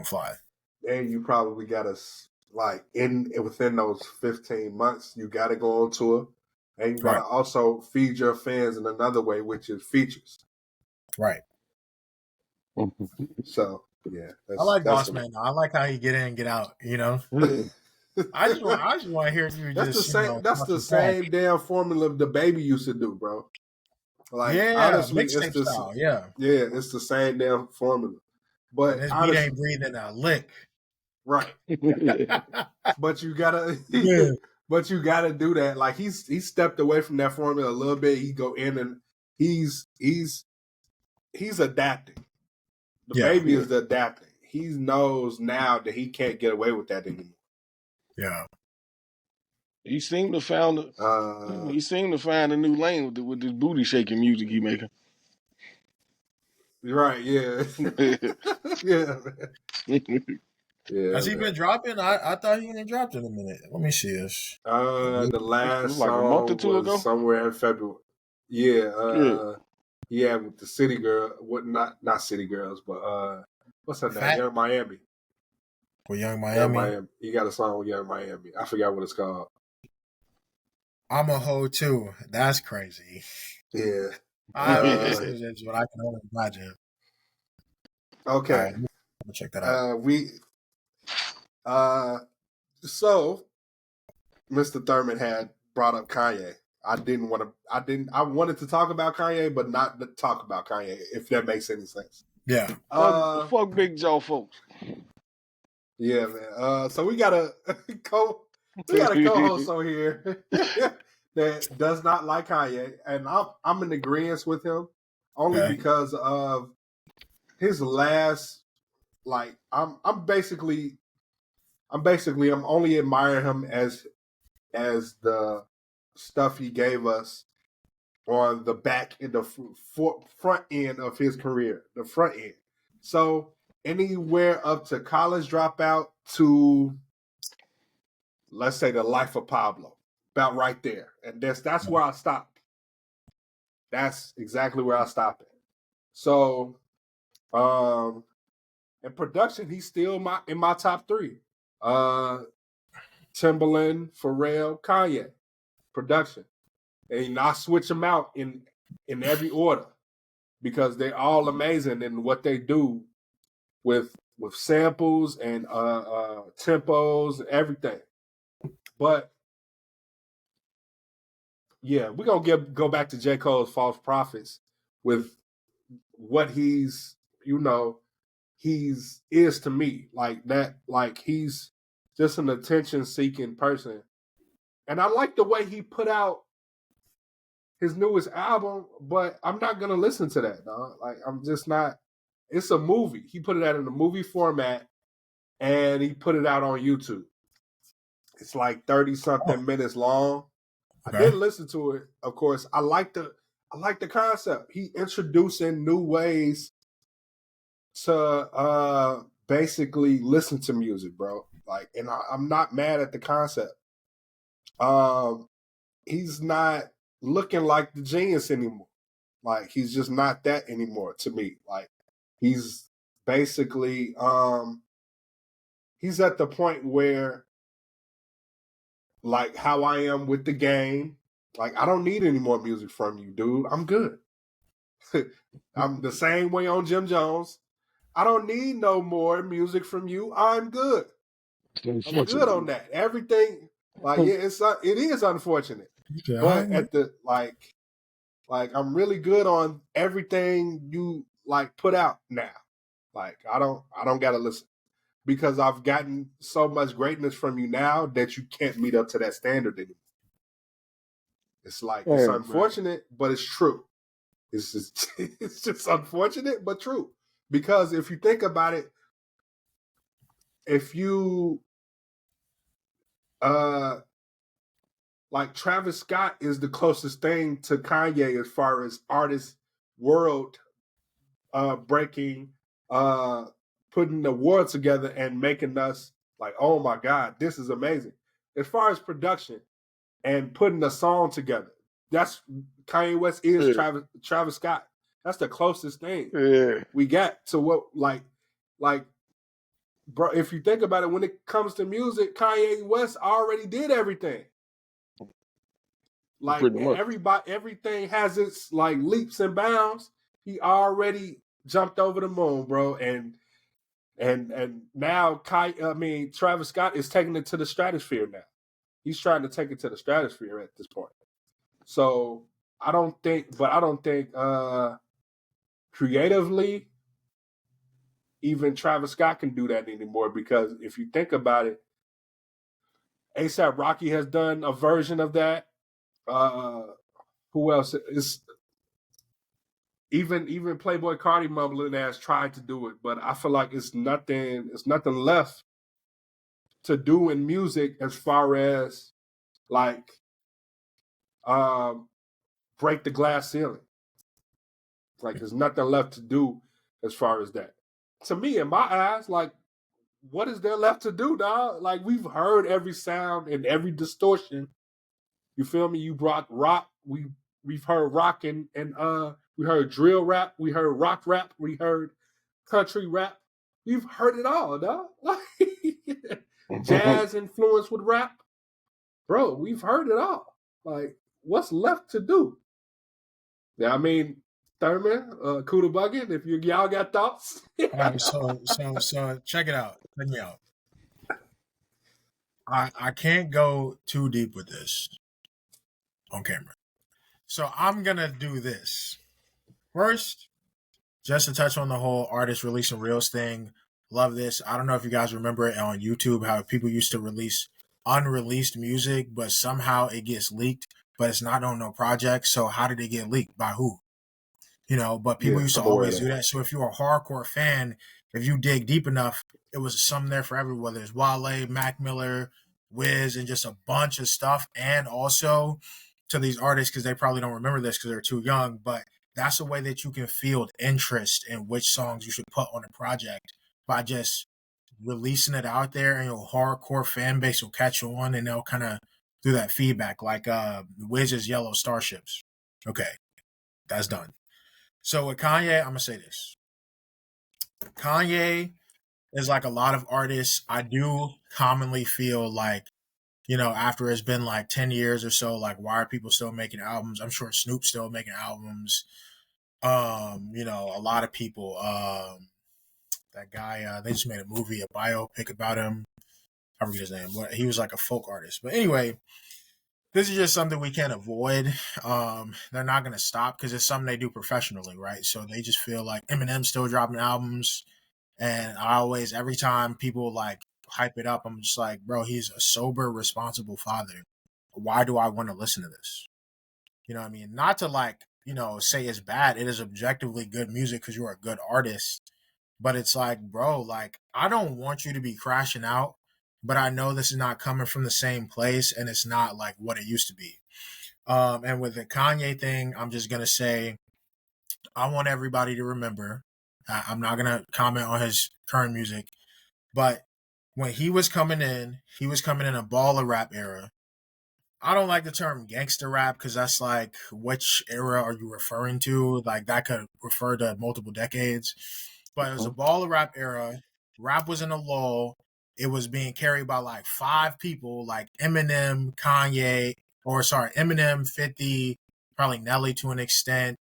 to fly. And you probably gotta like within those 15 months, you gotta go on tour, and you gotta Right. also feed your fans in another way, which is features. Right. So yeah, I like that's Boss Man. I like how you get in and get out. I just want to hear you that's the just same. That's talk the your trash. same damn formula the baby used to do, bro. Like Yeah, honestly, it's mixtape the style. Yeah, it's the same damn formula. and But this beat honestly, ain't breathing a lick. right. But you gotta, Yeah, but you gotta do that. Like he stepped away from that formula a little bit. He go in and he's adapting. The yeah, baby is adapting. He knows now that he can't get away with that anymore. yeah. He seemed to find a new lane with this booty shaking music he making. Right? Yeah. Yeah. Man. Yeah. Has he Man. been dropping? I thought he ain't dropped in a minute. Let me see this. The It was last like a month or song two was ago. somewhere in February. Yeah. Good. Yeah, with the City Girl. What? Not City Girls, but what's her name? Fat Young Miami. with Young Young Miami. Miami. He got a song with Young Miami. I forgot what it's called. I'm a hoe too. That's crazy. Yeah. I haven't listened to this, but I can only imagine. Okay. All right, let me check that out. So Mr. Thurman had brought up Kanye. I wanted to talk about Kanye, but not to talk about Kanye, if that makes any sense. Yeah. Fuck Big Joe folks. Yeah, man. So we got a co-host on here that does not like Kanye, and I'm in agreement with him only Okay. because of his last. Like I'm only admiring him as the stuff he gave us on the back in the front end of his career, the front end. So anywhere up to College Dropout to, let's say, The Life of Pablo, about right there, and that's where I stopped. That's exactly where I stopped at. So, in production, he's still in my top 3. Timbaland, Pharrell, Kanye, production, and I switch them out in every order because they're all amazing in what they do with samples and tempos and everything. But yeah, we're gonna go back to J. Cole's False Prophets with what he's, he's is to me. Like that, like he's just an attention seeking person. And I like the way he put out his newest album, but I'm not gonna listen to that, dog. Like I'm just not. It's a movie. He put it out in a movie format, and he put it out on YouTube. It's like 30 something minutes long. I Okay. didn't listen to it, of course. I like the concept. He introducing new ways to basically listen to music, bro. Like, and I'm not mad at the concept. He's not looking like the genius anymore. Like, he's just not that anymore to me. Like, he's basically he's at the point where, like how I am with the game, like I don't need any more music from you, dude. I'm good. I'm the same way on Jim Jones. I don't need no more music from you. I'm good. I'm good on that. Everything, like yeah, it is unfortunate, Okay, but at the like I'm really good on everything you like put out now. Like I don't gotta listen because I've gotten so much greatness from you now that you can't meet up to that standard anymore. It's like it's unfortunate, but it's true. It's just it's just unfortunate, but true. Because if you think about it, if you like Travis Scott is the closest thing to Kanye as far as artist world breaking, putting the world together and making us like, oh my God, this is amazing. As far as production and putting a song together, that's Kanye West is Travis Scott. That's the closest thing we got to what like bro. If you think about it, when it comes to music, Kanye West already did everything. Like everything has its like leaps and bounds. He already jumped over the moon, bro, and now Travis Scott is taking it to the stratosphere now. He's trying to take it to the stratosphere at this point. So I don't think creatively even Travis Scott can do that anymore, because if you think about it, ASAP Rocky has done a version of that. Who else is even Playboy Cardi mumbling ass tried to do it, but I feel like it's nothing left to do in music as far as like break the glass ceiling. Like there's nothing left to do as far as that. To me, in my eyes, like what is there left to do, dog? Like we've heard every sound and every distortion. You feel me? You brought rock. We've heard rock and we heard drill rap. We heard rock rap. We heard country rap. We've heard it all, dog. Jazz influence with rap, bro. We've heard it all. Like what's left to do? Yeah, I mean, Thurman, Kuda Bucket. If y'all got thoughts. All right, so check it out. Check me out. I can't go too deep with this on camera. So I'm gonna do this. First, just to touch on the whole artist releasing reels thing. Love this. I don't know if you guys remember it on YouTube, how people used to release unreleased music, but somehow it gets leaked, but it's not on no project. So how did it get leaked? By who? But people used to always do that. So if you're a hardcore fan, if you dig deep enough, it was something there for everyone, whether it's Wale, Mac Miller, Wiz, and just a bunch of stuff. And also to these artists, because they probably don't remember this because they're too young, but that's a way that you can field interest in which songs you should put on a project by just releasing it out there, and your hardcore fan base will catch on and they'll kind of do that feedback, like Wiz's Yellow Starships. Okay, that's done. So with Kanye, I'm gonna say this. Kanye is like a lot of artists. I do commonly feel like, after it's been like 10 years or so, like why are people still making albums? I'm sure Snoop's still making albums. A lot of people. That guy, they just made a movie, a biopic about him. I forget his name, but he was like a folk artist. But anyway, this is just something we can't avoid. They're not going to stop because it's something they do professionally, right? So they just feel like Eminem's still dropping albums. And I always, every time people like hype it up, I'm just like, bro, he's a sober, responsible father. Why do I want to listen to this? You know what I mean? Not to like, say it's bad. It is objectively good music because you're a good artist. But it's like, bro, like, I don't want you to be crashing out, but I know this is not coming from the same place and it's not like what it used to be. And with the Kanye thing, I'm just going to say, I want everybody to remember, I'm not going to comment on his current music, but when he was coming in a baller rap era. I don't like the term gangster rap because that's like, which era are you referring to? Like, that could refer to multiple decades. But it was a baller rap era. Rap was in a lull. It was being carried by like 5 people, like Eminem, Kanye, or sorry, Eminem, 50, probably Nelly to an extent,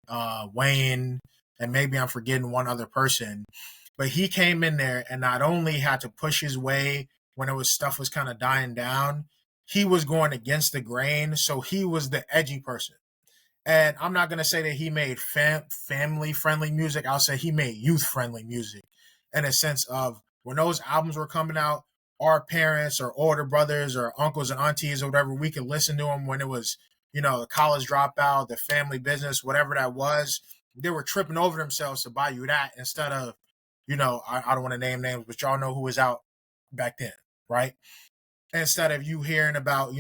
Wayne, and maybe I'm forgetting one other person. But he came in there and not only had to push his way when stuff was kind of dying down, he was going against the grain. So he was the edgy person. And I'm not going to say that he made family friendly music. I'll say he made youth friendly music in a sense of when those albums were coming out, our parents or older brothers or uncles and aunties or whatever, we could listen to them when it was, the college dropout, the family business, whatever that was. They were tripping over themselves to buy you that instead of, I don't want to name names, but y'all know who was out back then, right? Instead of you hearing about,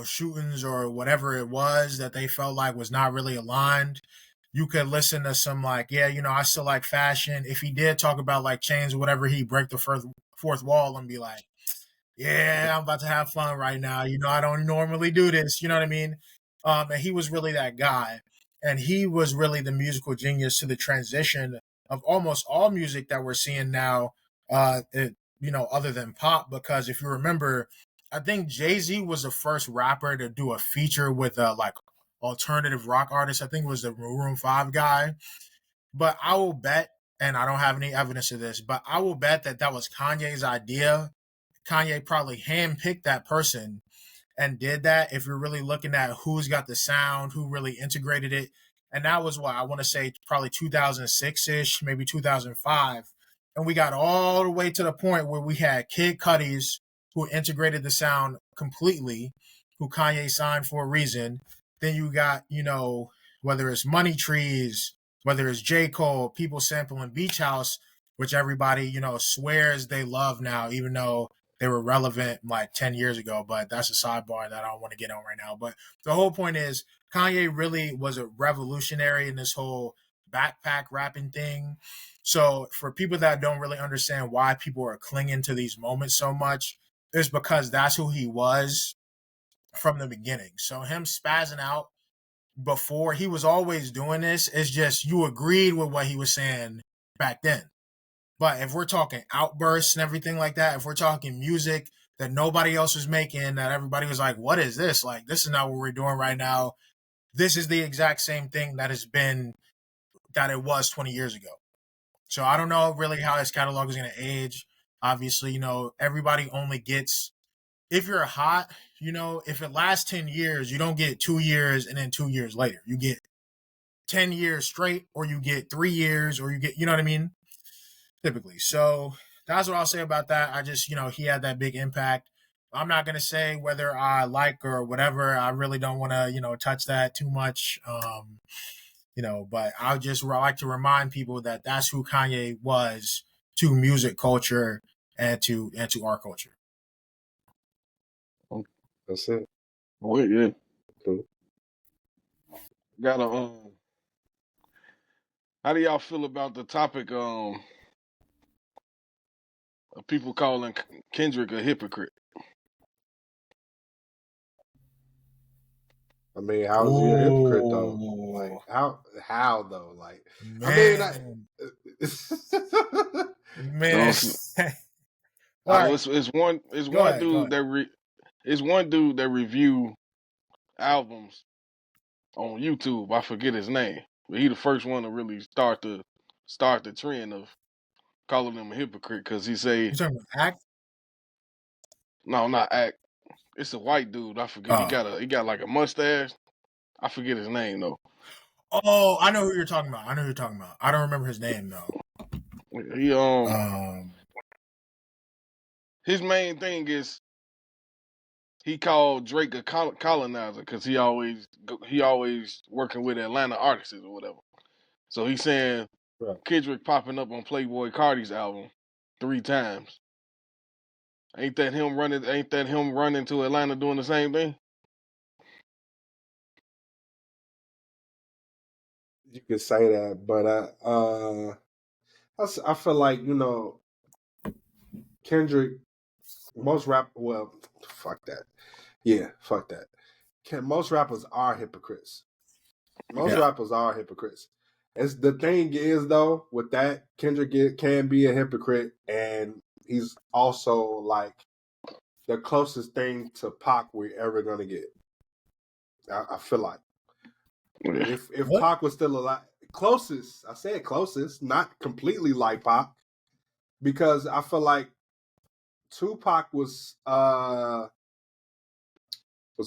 shootings or whatever it was that they felt like was not really aligned, you could listen to some like, yeah, I still like fashion. If he did talk about like chains or whatever, he break the fourth wall and be like, yeah, I'm about to have fun right now. I don't normally do this. You know what I mean? And he was really that guy. And he was really the musical genius to the transition of almost all music that we're seeing now, other than pop. Because if you remember, I think Jay-Z was the first rapper to do a feature with like alternative rock artist. I think it was the Maroon 5 guy. But I will bet, and I don't have any evidence of this, but I will bet that was Kanye's idea. Kanye probably handpicked that person and did that. If you're really looking at who's got the sound, who really integrated it. And that was what I want to say, probably 2006 ish, maybe 2005. And we got all the way to the point where we had Kid Cudi's who integrated the sound completely, who Kanye signed for a reason. Then you got, whether it's Money Trees, whether it's J. Cole, people sampling Beach House, which everybody, swears they love now, even though they were relevant like 10 years ago, but that's a sidebar that I don't want to get on right now. But the whole point is Kanye really was a revolutionary in this whole backpack rapping thing. So for people that don't really understand why people are clinging to these moments so much, it's because that's who he was from the beginning. So him spazzing out before, he was always doing this. It's just you agreed with what he was saying back then. But if we're talking outbursts and everything like that, if we're talking music that nobody else was making, that everybody was like, what is this? Like, this is not what we're doing right now. This is the exact same thing that it was 20 years ago. So I don't know really how his catalog is going to age. Obviously, everybody only gets, if you're hot, if it lasts 10 years, you don't get 2 years and then 2 years later. You get 10 years straight, or you get 3 years, or you get, you know what I mean? Typically. So that's what I'll say about that. I just, he had that big impact. I'm not going to say whether I like or whatever. I really don't want to, touch that too much. But I just like to remind people that that's who Kanye was to music culture and to our culture. That's it. Well, yeah. Cool. Got a how do y'all feel about the topic of people calling Kendrick a hypocrite? I mean, how is he a hypocrite though? Like how though? Like Man. Man. It's one dude that review albums on YouTube. I forget his name, but he the first one to really start the trend of calling him a hypocrite because he say You talking about act? no, not act. It's a white dude. I forget. He got like a mustache. I forget his name though. Oh, I know who you're talking about. I don't remember his name though. He Um, his main thing is he called Drake a colonizer because he always working with Atlanta artists or whatever. So he's saying Right. Kendrick popping up on Playboy Cardi's album 3 times. Ain't that him running to Atlanta doing the same thing? You could say that, but I feel like Kendrick, most rap. Well, fuck that. Yeah, fuck that. Most rappers are hypocrites. Most yeah. rappers are hypocrites. It's the thing is though with that Kendrick can be a hypocrite, and he's also like the closest thing to Pac we're ever gonna get. I feel like if What? Pac was still alive, closest. I said closest, not completely like Pac, because I feel like Tupac was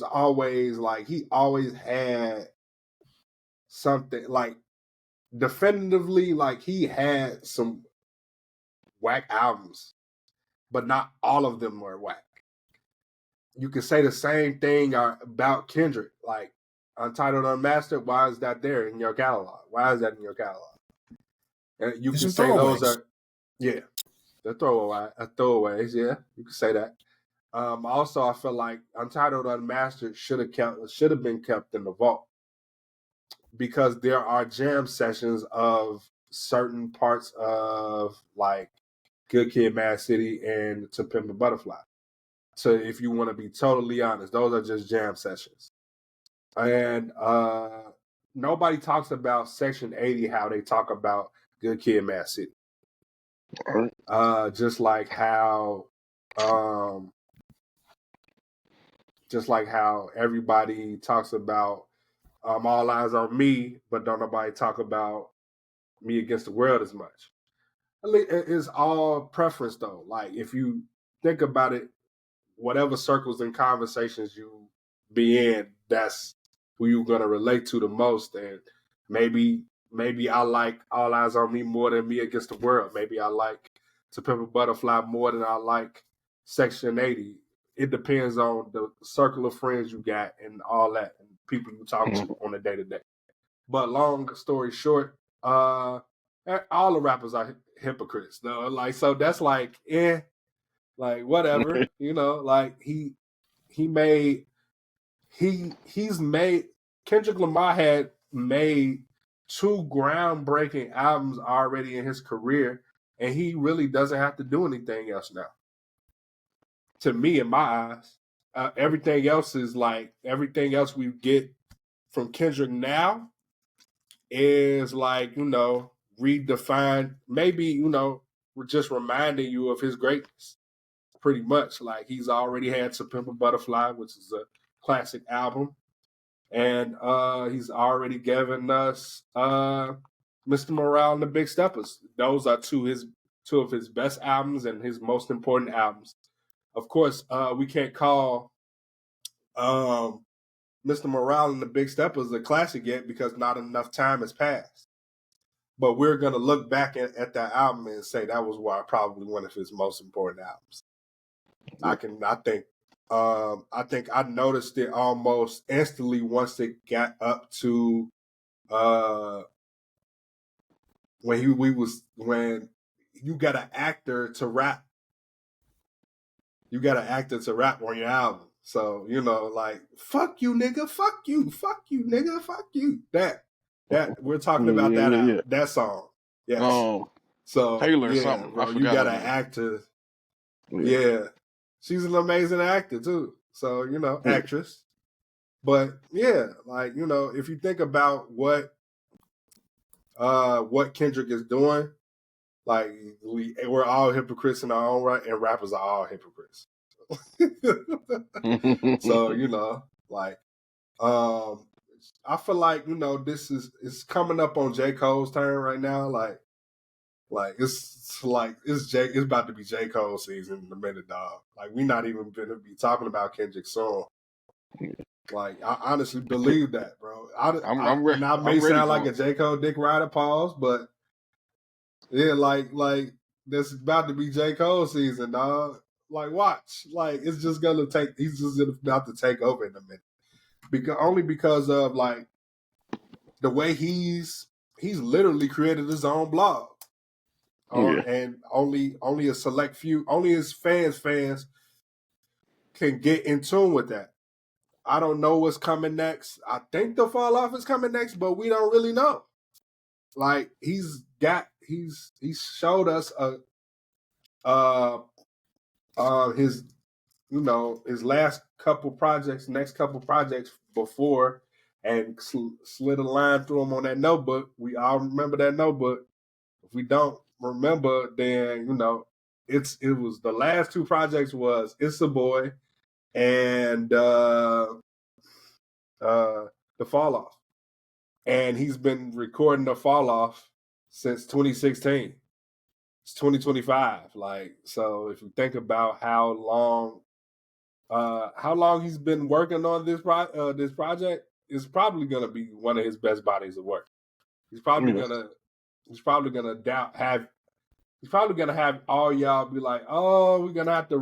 always like he always had something like definitively like he had some whack albums, but not all of them were whack. You can say the same thing about Kendrick, like Untitled Unmastered. Why is that there in your catalog? Why is that in your catalog? And you There's can some say those throwaways. are, yeah, they're throwaways. Yeah, you can say that. Also, I feel like Untitled Unmastered should have been kept in the vault because there are jam sessions of certain parts of like Good Kid, Mad City, and To Pimp a Butterfly. So if you want to be totally honest, those are just jam sessions. And nobody talks about Section 80 how they talk about Good Kid, Mad City. Just like how everybody talks about All Eyes on Me, but don't nobody talk about Me Against the World as much. It's all preference though. Like if you think about it, whatever circles and conversations you be in, that's who you're gonna relate to the most. And maybe I like All Eyes on Me more than Me Against the World. Maybe I like To Pimp a Butterfly more than I like Section 80. It depends on the circle of friends you got and all that, and people you talk to on a day to day. But long story short, all the rappers are hypocrites though. Like so that's like like whatever, like he's made Kendrick Lamar had made 2 groundbreaking albums already in his career, and he really doesn't have to do anything else now. To me, in my eyes, everything else we get from Kendrick now is like redefined. Maybe we're just reminding you of his greatness. Pretty much, like he's already had To Pimp a Butterfly, which is a classic album, and he's already given us Mr. Morale and the Big Steppers. Those are two of his best albums and his most important albums. Of course, we can't call Mr. Morale and the Big Steppers a classic yet because not enough time has passed. But we're gonna look back at that album and say that was probably one of his most important albums. I think I noticed it almost instantly once it got up to when you got an actor to rap. You got an actor to rap on your album. So, like, fuck you, nigga, fuck you, nigga, fuck you. That we're talking about Yeah. that song. Yes. So Taylor yeah, something. bro, I you forgot got her an name. actor. Yeah. She's an amazing actor too. So, actress. But yeah, like, if you think about what Kendrick is doing, like we're all hypocrites in our own right, and rappers are all hypocrites. So, like I feel like, this is coming up on J. Cole's turn right now. Like Like it's it's about to be J. Cole season in a minute, dog. Like we not even gonna be talking about Kendrick's song. Like I honestly believe that, bro. And I may I'm ready sound like for a it. J. Cole Dick Rider pause, but yeah, like this about to be J. Cole season, dog. Like watch, like it's just gonna take. He's just about to take over in a minute, because of like the way he's literally created his own blog. Yeah. And only a select few, only his fans can get in tune with that. I don't know what's coming next. I think the fall off is coming next, but we don't really know. Like he's showed us his his last couple projects, next couple projects before, and slid a line through him on that notebook. We all remember that notebook. If we don't remember, then it was the last two projects was It's a Boy and the Fall Off, and he's been recording the Fall Off since 2016. It's 2025. Like, so if you think about how long he's been working on this project, it's probably gonna be one of his best bodies of work. He's probably gonna have all y'all be like, oh, we're gonna have to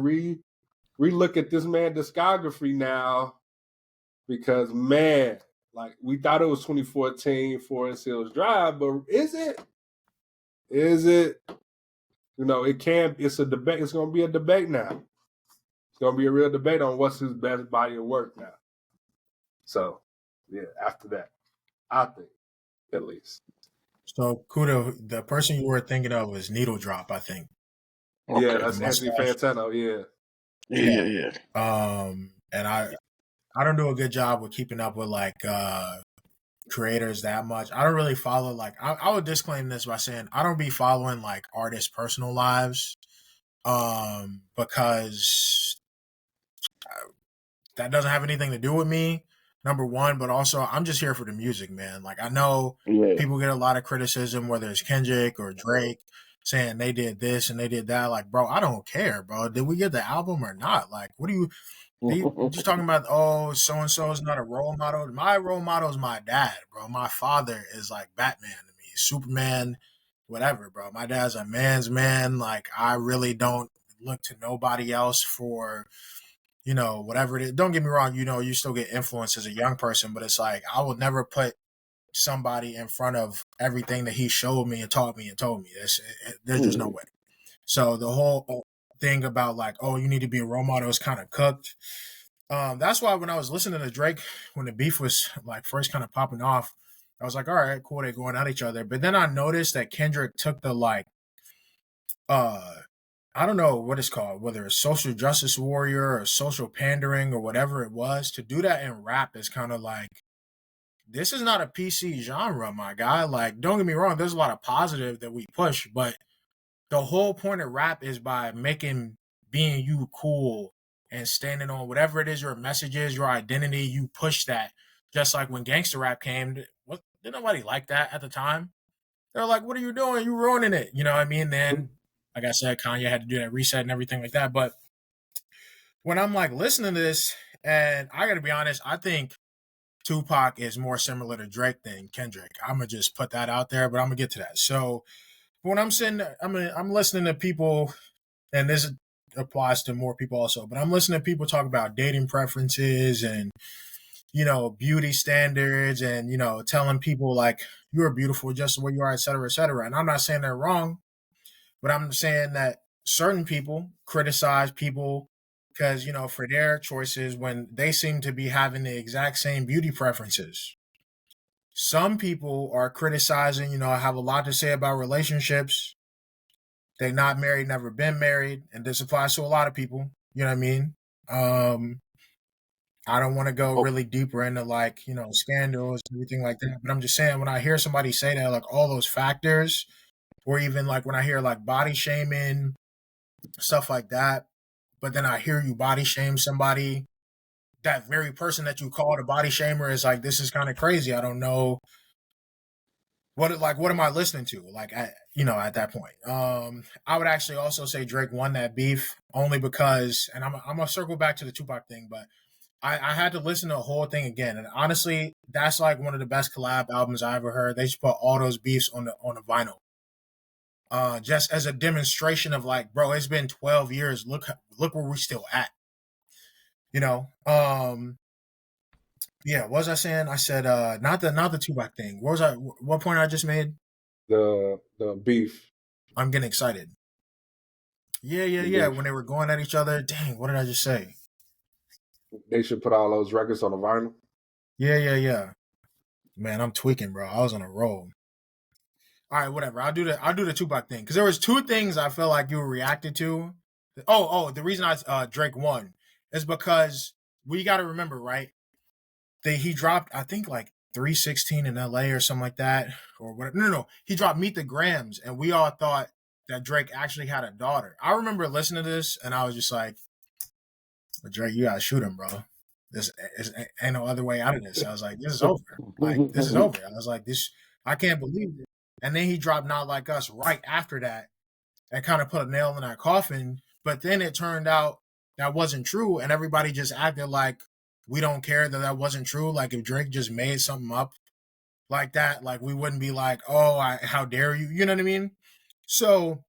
relook at this man's discography now, because man, like we thought it was 2014 Forest Hills Drive, but is it? Is it? It's a debate. It's gonna be a debate now. It's gonna be a real debate on what's his best body of work now. So, yeah, after that, I think, at least. So Kudo, the person you were thinking of was Needle Drop, I think. Okay. Yeah, that's Anthony Fantano. Yeah. Yeah. And I don't do a good job with keeping up with like creators that much. I don't really follow like I would disclaim this by saying I don't be following like artists' personal lives, because that doesn't have anything to do with me. Number one, but also I'm just here for the music, man. Like I know people get a lot of criticism, whether it's Kendrick or Drake, saying they did this and they did that. Like, bro, I don't care, bro. Did we get the album or not? Like, what do you just talking about? Oh, so and so is not a role model. My role model is my dad, bro. My father is like Batman to me, Superman, whatever, bro. My dad's a man's man. Like, I really don't look to nobody else for whatever it is. Don't get me wrong, you still get influence as a young person, but it's like I will never put somebody in front of everything that he showed me and taught me and told me. There's just no way. So the whole thing about like, oh, you need to be a role model is kind of cooked. That's why when I was listening to Drake, when the beef was like first kind of popping off, I was like, all right, cool, they're going at each other. But then I noticed that Kendrick took the like, I don't know what it's called, whether it's social justice warrior or social pandering or whatever it was. To do that in rap is kind of like, this is not a PC genre, my guy. Like, don't get me wrong, there's a lot of positive that we push, but the whole point of rap is by being you cool and standing on whatever it is your message is, your identity, you push that. Just like when gangster rap came, did nobody like that at the time? They're like, what are you doing? You ruining it. You know what I mean? Then, like I said, Kanye had to do that reset and everything like that. But when I'm like listening to this, and I got to be honest, I think Tupac is more similar to Drake than Kendrick. I'm gonna just put that out there, but I'm gonna get to that. So when I'm I'm listening to people, and this applies to more people also, but I'm listening to people talk about dating preferences and beauty standards, and telling people like you're beautiful just the way you are, et cetera, et cetera. And I'm not saying they're wrong, but I'm saying that certain people criticize people because, for their choices when they seem to be having the exact same beauty preferences. Some people are criticizing, have a lot to say about relationships. They're not married, never been married. And this applies to a lot of people. You know what I mean? I don't want to go really deeper into like, scandals and everything like that. But I'm just saying, when I hear somebody say that, like all those factors, or even like when I hear like body shaming, stuff like that, but then I hear you body shame somebody, that very person that you called a body shamer is like, this is kind of crazy. I don't know what am I listening to? Like, at that point. I would actually also say Drake won that beef only because, and I'm gonna circle back to the Tupac thing, but I had to listen to the whole thing again, and honestly, that's like one of the best collab albums I ever heard. They just put all those beefs on the vinyl, just as a demonstration of like, bro, it's been 12 years. Look where we still at. Yeah, what was I saying? I said not the Tupac thing. What point I just made? The beef. I'm getting excited. Yeah. When they were going at each other. Dang, what did I just say? They should put all those records on the vinyl. Yeah. Man, I'm tweaking, bro. I was on a roll. All right, whatever. I'll do the Tupac thing because there was two things I feel like you reacted to. The reason Drake won is because we got to remember, right? He dropped, I think, like 316 in LA or something like that, or whatever. No. He dropped Meet the Grams, and we all thought that Drake actually had a daughter. I remember listening to this, and I was just like, Drake, you gotta shoot him, bro. This ain't no other way out of this. I was like, this is over. Like, this is over. I was like, I can't believe it. And then he dropped Not Like Us right after that and kind of put a nail in that coffin. But then it turned out that wasn't true, and everybody just acted like we don't care that wasn't true. Like if Drake just made something up like that, like we wouldn't be like, oh, how dare you? You know what I mean? So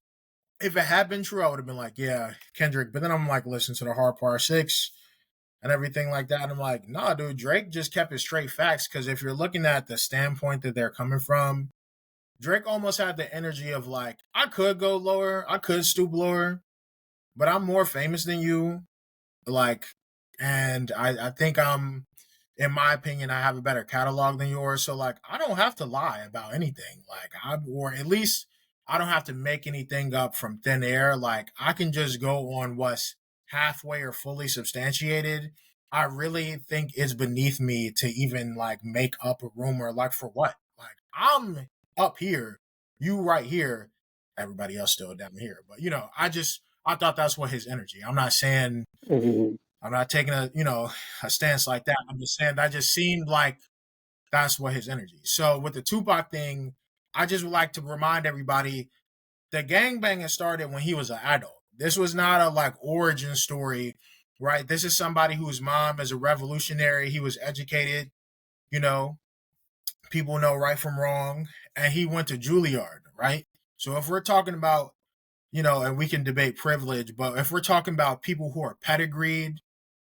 if it had been true, I would have been like, yeah, Kendrick. But then I'm like, listen to the Hard Part 6 and everything like that. And I'm like, nah, dude, Drake just kept it straight facts. Because if you're looking at the standpoint that they're coming from, Drake almost had the energy of like, I could go lower, I could stoop lower, but I'm more famous than you. Like, and I think in my opinion, I have a better catalog than yours. So like, I don't have to lie about anything. Like or at least I don't have to make anything up from thin air. Like I can just go on what's halfway or fully substantiated. I really think it's beneath me to even like make up a rumor. Like for what? Like I'm up here, you right here, everybody else still down here. But I thought that's what his energy. I'm not saying I'm not taking a stance like that. I'm just saying that just seemed like that's what his energy. So with the Tupac thing, I just would like to remind everybody the gangbanging started when he was an adult. This was not a like origin story, right? This is somebody whose mom is a revolutionary. He was educated, people know right from wrong, and he went to Juilliard, right? So if we're talking about, and we can debate privilege, but if we're talking about people who are pedigreed,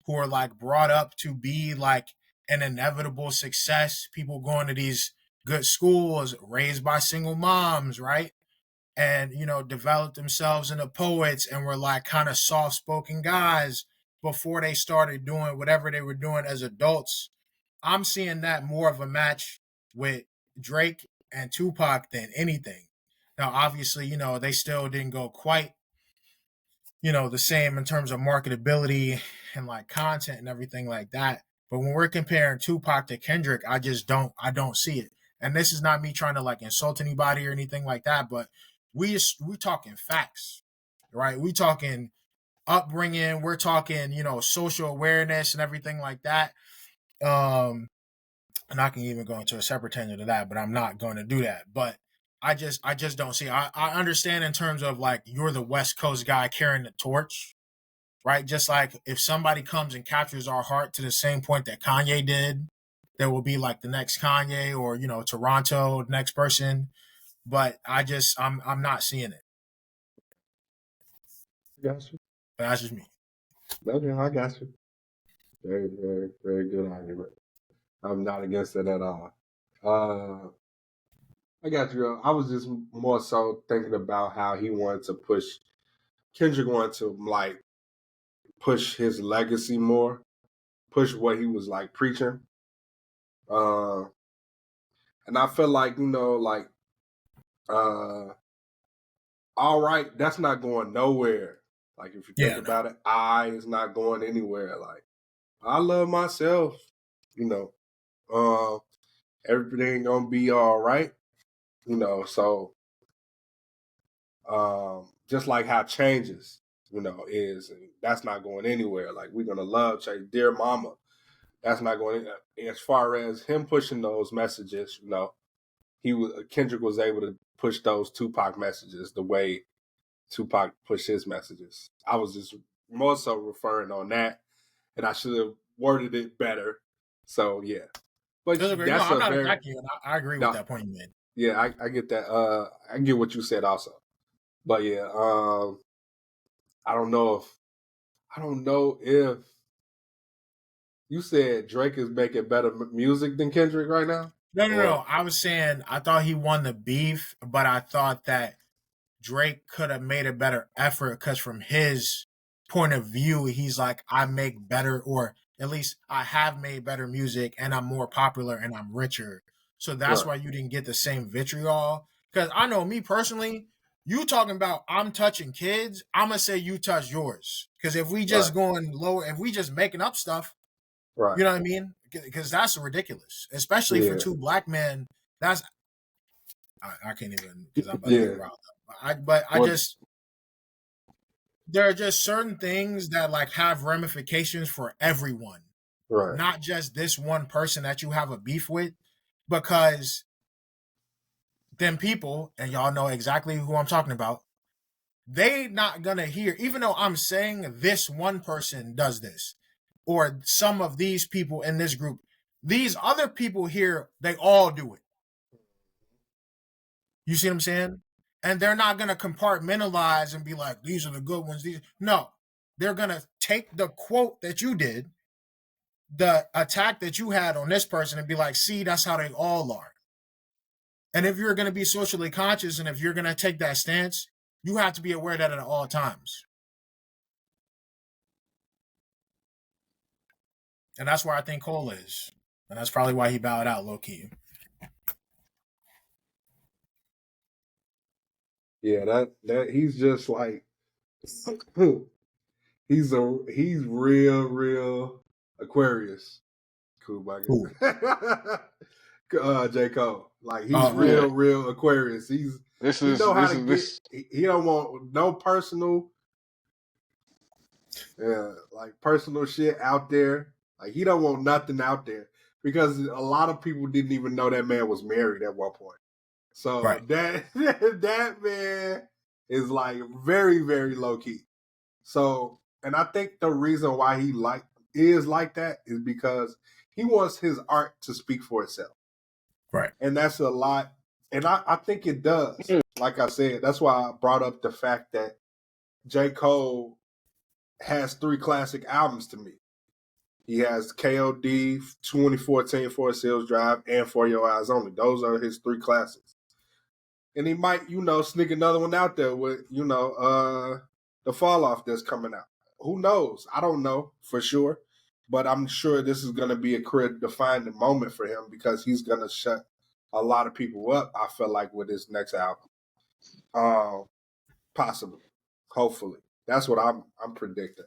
who are like brought up to be like an inevitable success, people going to these good schools, raised by single moms, right? And, developed themselves into poets and were like kind of soft spoken guys before they started doing whatever they were doing as adults. I'm seeing that more of a match with Drake and Tupac than anything. Now, obviously, they still didn't go quite, the same in terms of marketability and like content and everything like that. But when we're comparing Tupac to Kendrick, I don't see it. And this is not me trying to like insult anybody or anything like that, but we talking facts, right? We talking upbringing, we're talking, social awareness and everything like that. And I can even go into a separate tangent of that, but I'm not going to do that. But I just don't see. I understand in terms of like you're the West Coast guy carrying the torch, right? Just like if somebody comes and captures our heart to the same point that Kanye did, there will be like the next Kanye or Toronto, the next person. But I'm not seeing it. Got you. But that's just me. Okay, I got you. Very, very, very good argument. I'm not against it at all. I got you. I was just more so thinking about how he wanted to push. Kendrick wanted to like push his legacy more, push what he was like preaching. And I feel like all right, that's not going nowhere. Like if you think about it, is not going anywhere. Like I love myself, everything gonna be all right, so just like how changes, is that's not going anywhere. Like we're gonna love Chase, dear mama. That's not going as far as him pushing those messages, Kendrick was able to push those Tupac messages the way Tupac pushed his messages. I was just more so referring on that, and I should have worded it better. So yeah, but No, that's I'm a not very attacking you. I agree with that point you made. yeah. I get that. I get what you said also, but yeah. I don't know if you said Drake is making better music than Kendrick right now, No. or I was saying I thought he won the beef, but I thought that Drake could have made a better effort because from his point of view, he's like, I make better, or at least I have made better music and I'm more popular and I'm richer. So that's right, why you didn't get the same vitriol. Because I know me personally, you talking about I'm touching kids, I'm going to say you touch yours. Because if we right, just going lower, if we just making up stuff, right, you know what I mean? Because that's ridiculous, especially for yeah, two black men. That's I can't even because I'm about to get yeah, riled up. But I Well, just there are just certain things that like have ramifications for everyone, right, not just this one person that you have a beef with, because them people, and y'all know exactly who I'm talking about, they not gonna hear, even though I'm saying this one person does this, or some of these people in this group, these other people here, they all do it. You see what I'm saying? And they're not gonna compartmentalize and be like, these are the good ones. These no, they're gonna take the quote that you did, the attack that you had on this person, and be like, see, that's how they all are. And if you're gonna be socially conscious and if you're gonna take that stance, you have to be aware of that at all times. And that's where I think Cole is. And that's probably why he bowed out low key. yeah. That he's just like he's real Aquarius. Cool, my Cool. J. Cole. Like he's Oh, oh. real Aquarius. this He is know how this to is get. this. He don't want no personal, like personal shit out there. Like he don't want nothing out there because a lot of people didn't even know that man was married at one point. So Right. that man is like very low key. So, and I think the reason why he is like that is because he wants his art to speak for itself. Right. And that's a lot. And I think it does. Like I said, that's why I brought up the fact that J. Cole has 3 classic albums to me. He has KOD, 2014 For Sales Drive, and For Your Eyes Only. Those are his 3 classics. And he might, sneak another one out there with, the Fall Off that's coming out. Who knows? I don't know for sure. But I'm sure this is going to be a career-defining moment for him because he's going to shut a lot of people up, I feel like, with his next album. Possibly. Hopefully. That's what I'm predicting.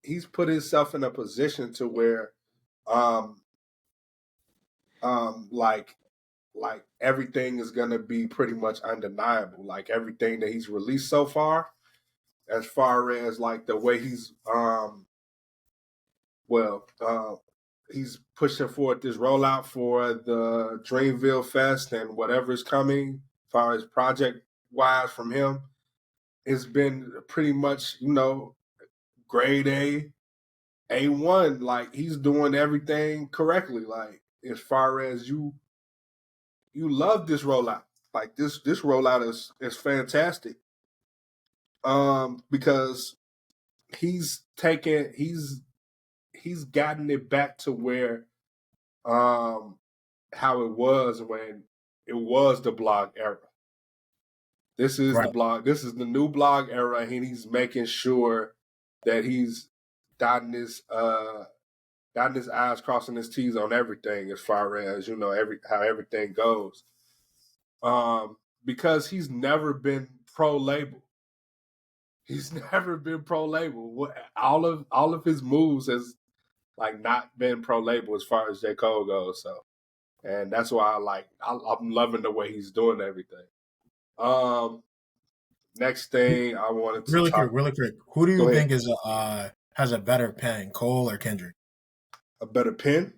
He's put himself in a position to where like everything is gonna be pretty much undeniable. Like everything that he's released so far, as far as like the way he's he's pushing forward this rollout for the Dreamville Fest and whatever's coming as far as project wise from him. It's been pretty much, grade A1. Like he's doing everything correctly. Like as far as you love this rollout. Like this rollout is fantastic. Because he's gotten it back to where how it was when it was the blog era. This is the Right. blog. This is the new blog era, and he's making sure that he's dotting his I's, crossing his T's on everything as far as how everything goes. Because he's never been pro label. He's never been pro label. All of his moves has like not been pro label as far as J. Cole goes. So, and that's why I'm loving the way he's doing everything. Next thing I wanted to Really quick, talk. really quick. Who do Go you ahead. think is has a better pen, Cole or Kendrick? A better pen?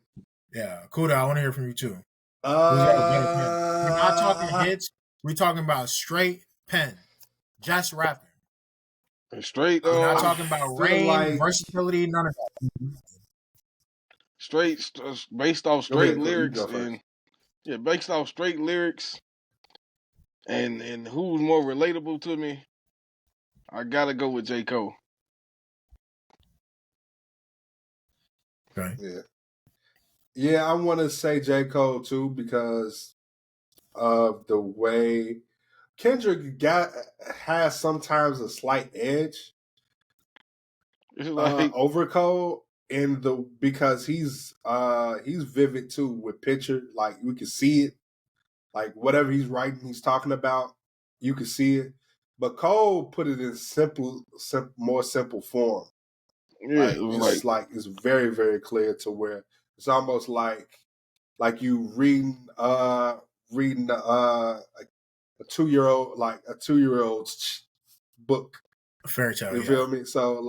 Yeah, Kuda, I want to hear from you too. Who's got a better pen? We're not talking Uh, hits. We're talking about straight pen, just rapping. Straight, We're not I talking about feel range, like. versatility, none of that. based off Go straight ahead. You lyrics go first. and based off straight lyrics and who's more relatable to me. I gotta go with J. Cole. Okay. Yeah. Yeah, I want to say J. Cole too because of the way Kendrick has sometimes a slight edge It's like over Cole in the because he's vivid too with picture. Like you can see it. Like whatever he's writing, he's talking about, you can see it. But Cole put it in more simple form. yeah, it was Like it's very very clear to where it's almost like you reading a 2-year-old like a 2-year-old's book. A fairy tale, You yeah. feel me? So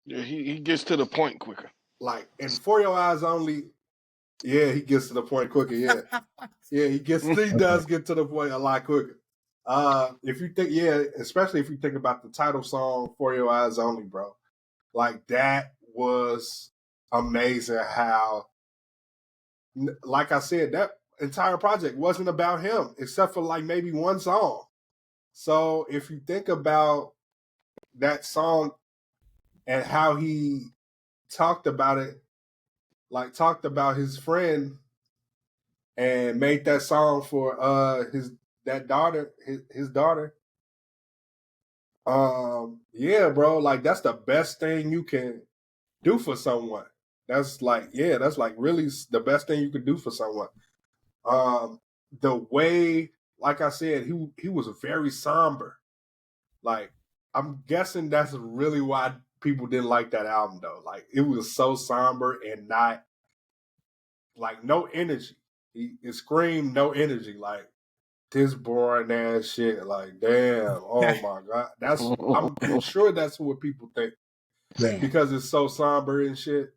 yeah, he gets to the point quicker. like and For Your Eyes Only, yeah, he gets to the point quicker. Yeah, yeah, he does get to the point a lot quicker. If you think, yeah, especially if you think about the title song "For Your Eyes Only," bro, like that was amazing. How, like I said, that entire project wasn't about him except for like maybe one song. So if you think about that song and how he talked about it, like talked about his friend and made that song for his daughter. Yeah, bro, like that's the best thing you can do for someone. That's like, yeah, that's like really the best thing you could do for someone. The way, like I said, he was very somber. Like, I'm guessing that's really why people didn't like that album though. Like, it was so somber and not like no energy. It screamed no energy. Like this boring ass shit. Like, damn, oh my god. I'm sure that's what people think Yeah. because it's so somber and shit.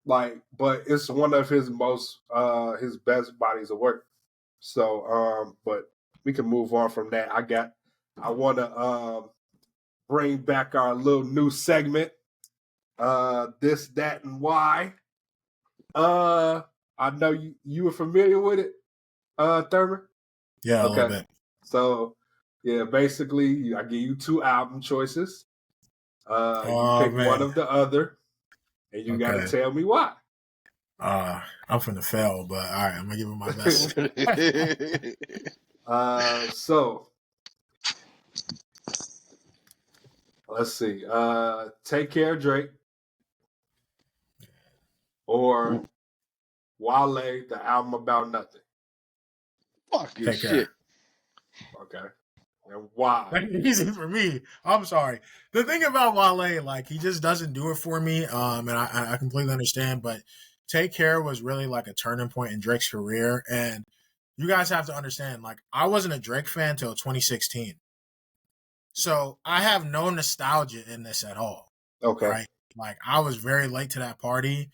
Like, but it's one of his best bodies of work. So, but we can move on from that. I want to bring back our little new segment. This, that, and why. I know you were familiar with it, Thurman. Yeah, a little Okay, bit. so yeah, basically, I give you 2 album choices. You Oh, pick one man. of the other, and you got to Okay. tell me why. I'm finna fail, but all right, I'm gonna give it my best. So let's see. Take Care, Drake, or Wale, the album about nothing. Fucking Take care. shit. Okay, and why? Easy for me. I'm sorry. The thing about Wale, like he just doesn't do it for me. And I completely understand, but Take Care was really like a turning point in Drake's career. And you guys have to understand, like, I wasn't a Drake fan till 2016. So I have no nostalgia in this at all. Okay. Right. Like I was very late to that party.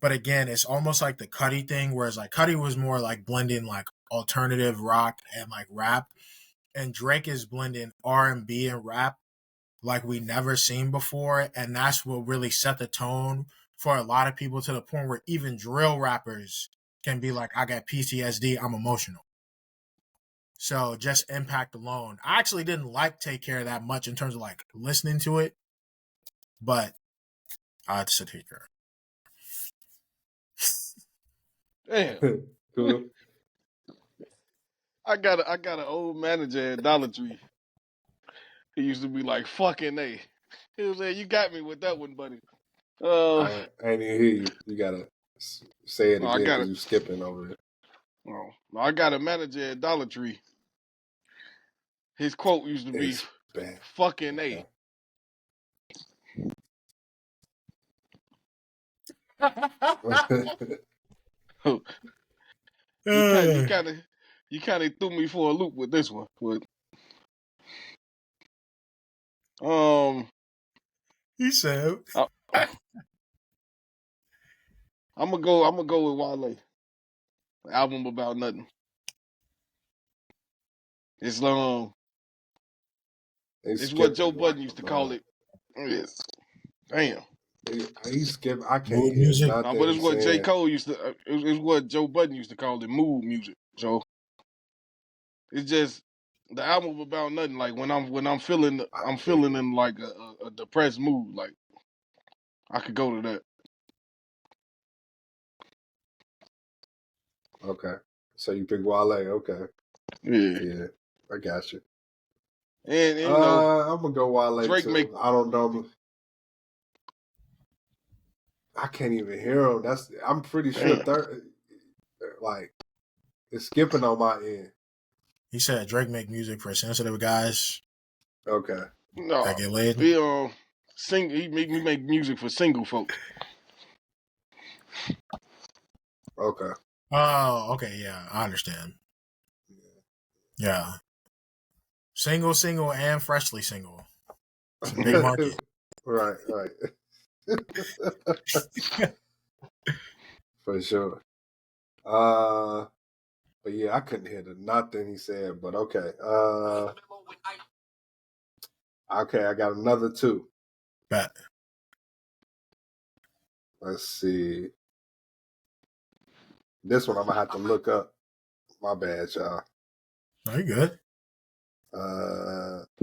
But again, it's almost like the Cuddy thing, whereas like Cuddy was more like blending like alternative rock and like rap, and Drake is blending R&B and rap like we never seen before, and that's what really set the tone for a lot of people to the point where even drill rappers can be like, I got PTSD, I'm emotional. So just impact alone. I actually didn't like Take Care that much in terms of like listening to it, but I had to Take Care. Damn. Cool. I got an old manager at Dollar Tree. He used to be like, fucking A. He was like, you got me with that one, buddy. I ain't even hear you. You gotta say it I again got because it. you're skipping over it. Oh, I got a manager at Dollar Tree. His quote used to be, It's bad. fucking A. Okay. You kind of threw me for a loop with this one. But, He said, I, I'm gonna go with Wale. Album about nothing. It's It's what Joe Budden used to call it. Yes. Damn. He skip. I can't Mood hear music? nothing. No, but it's what J. saying. Cole used to. It's what Joe Budden used to call it, mood music. So it's just the album about nothing. Like when I'm feeling in like a depressed mood. Like I could go to that. Okay, so you pick Wale. Okay, Yeah. I got you. And you know, I'm gonna go Wale Drake too. I don't know. I can't even hear him. I'm pretty sure like it's skipping on my end. He said Drake make music for sensitive guys Okay. No, that get laid. he he make music for single folks. Okay. Oh, okay, yeah, I understand. Yeah. Single, and freshly single. It's a big market. Right. For sure. But yeah, I couldn't hear nothing he said, but okay. Okay, I got another two. Bet. Let's see. This one I'm gonna have to look up. My bad, y'all. No, you good.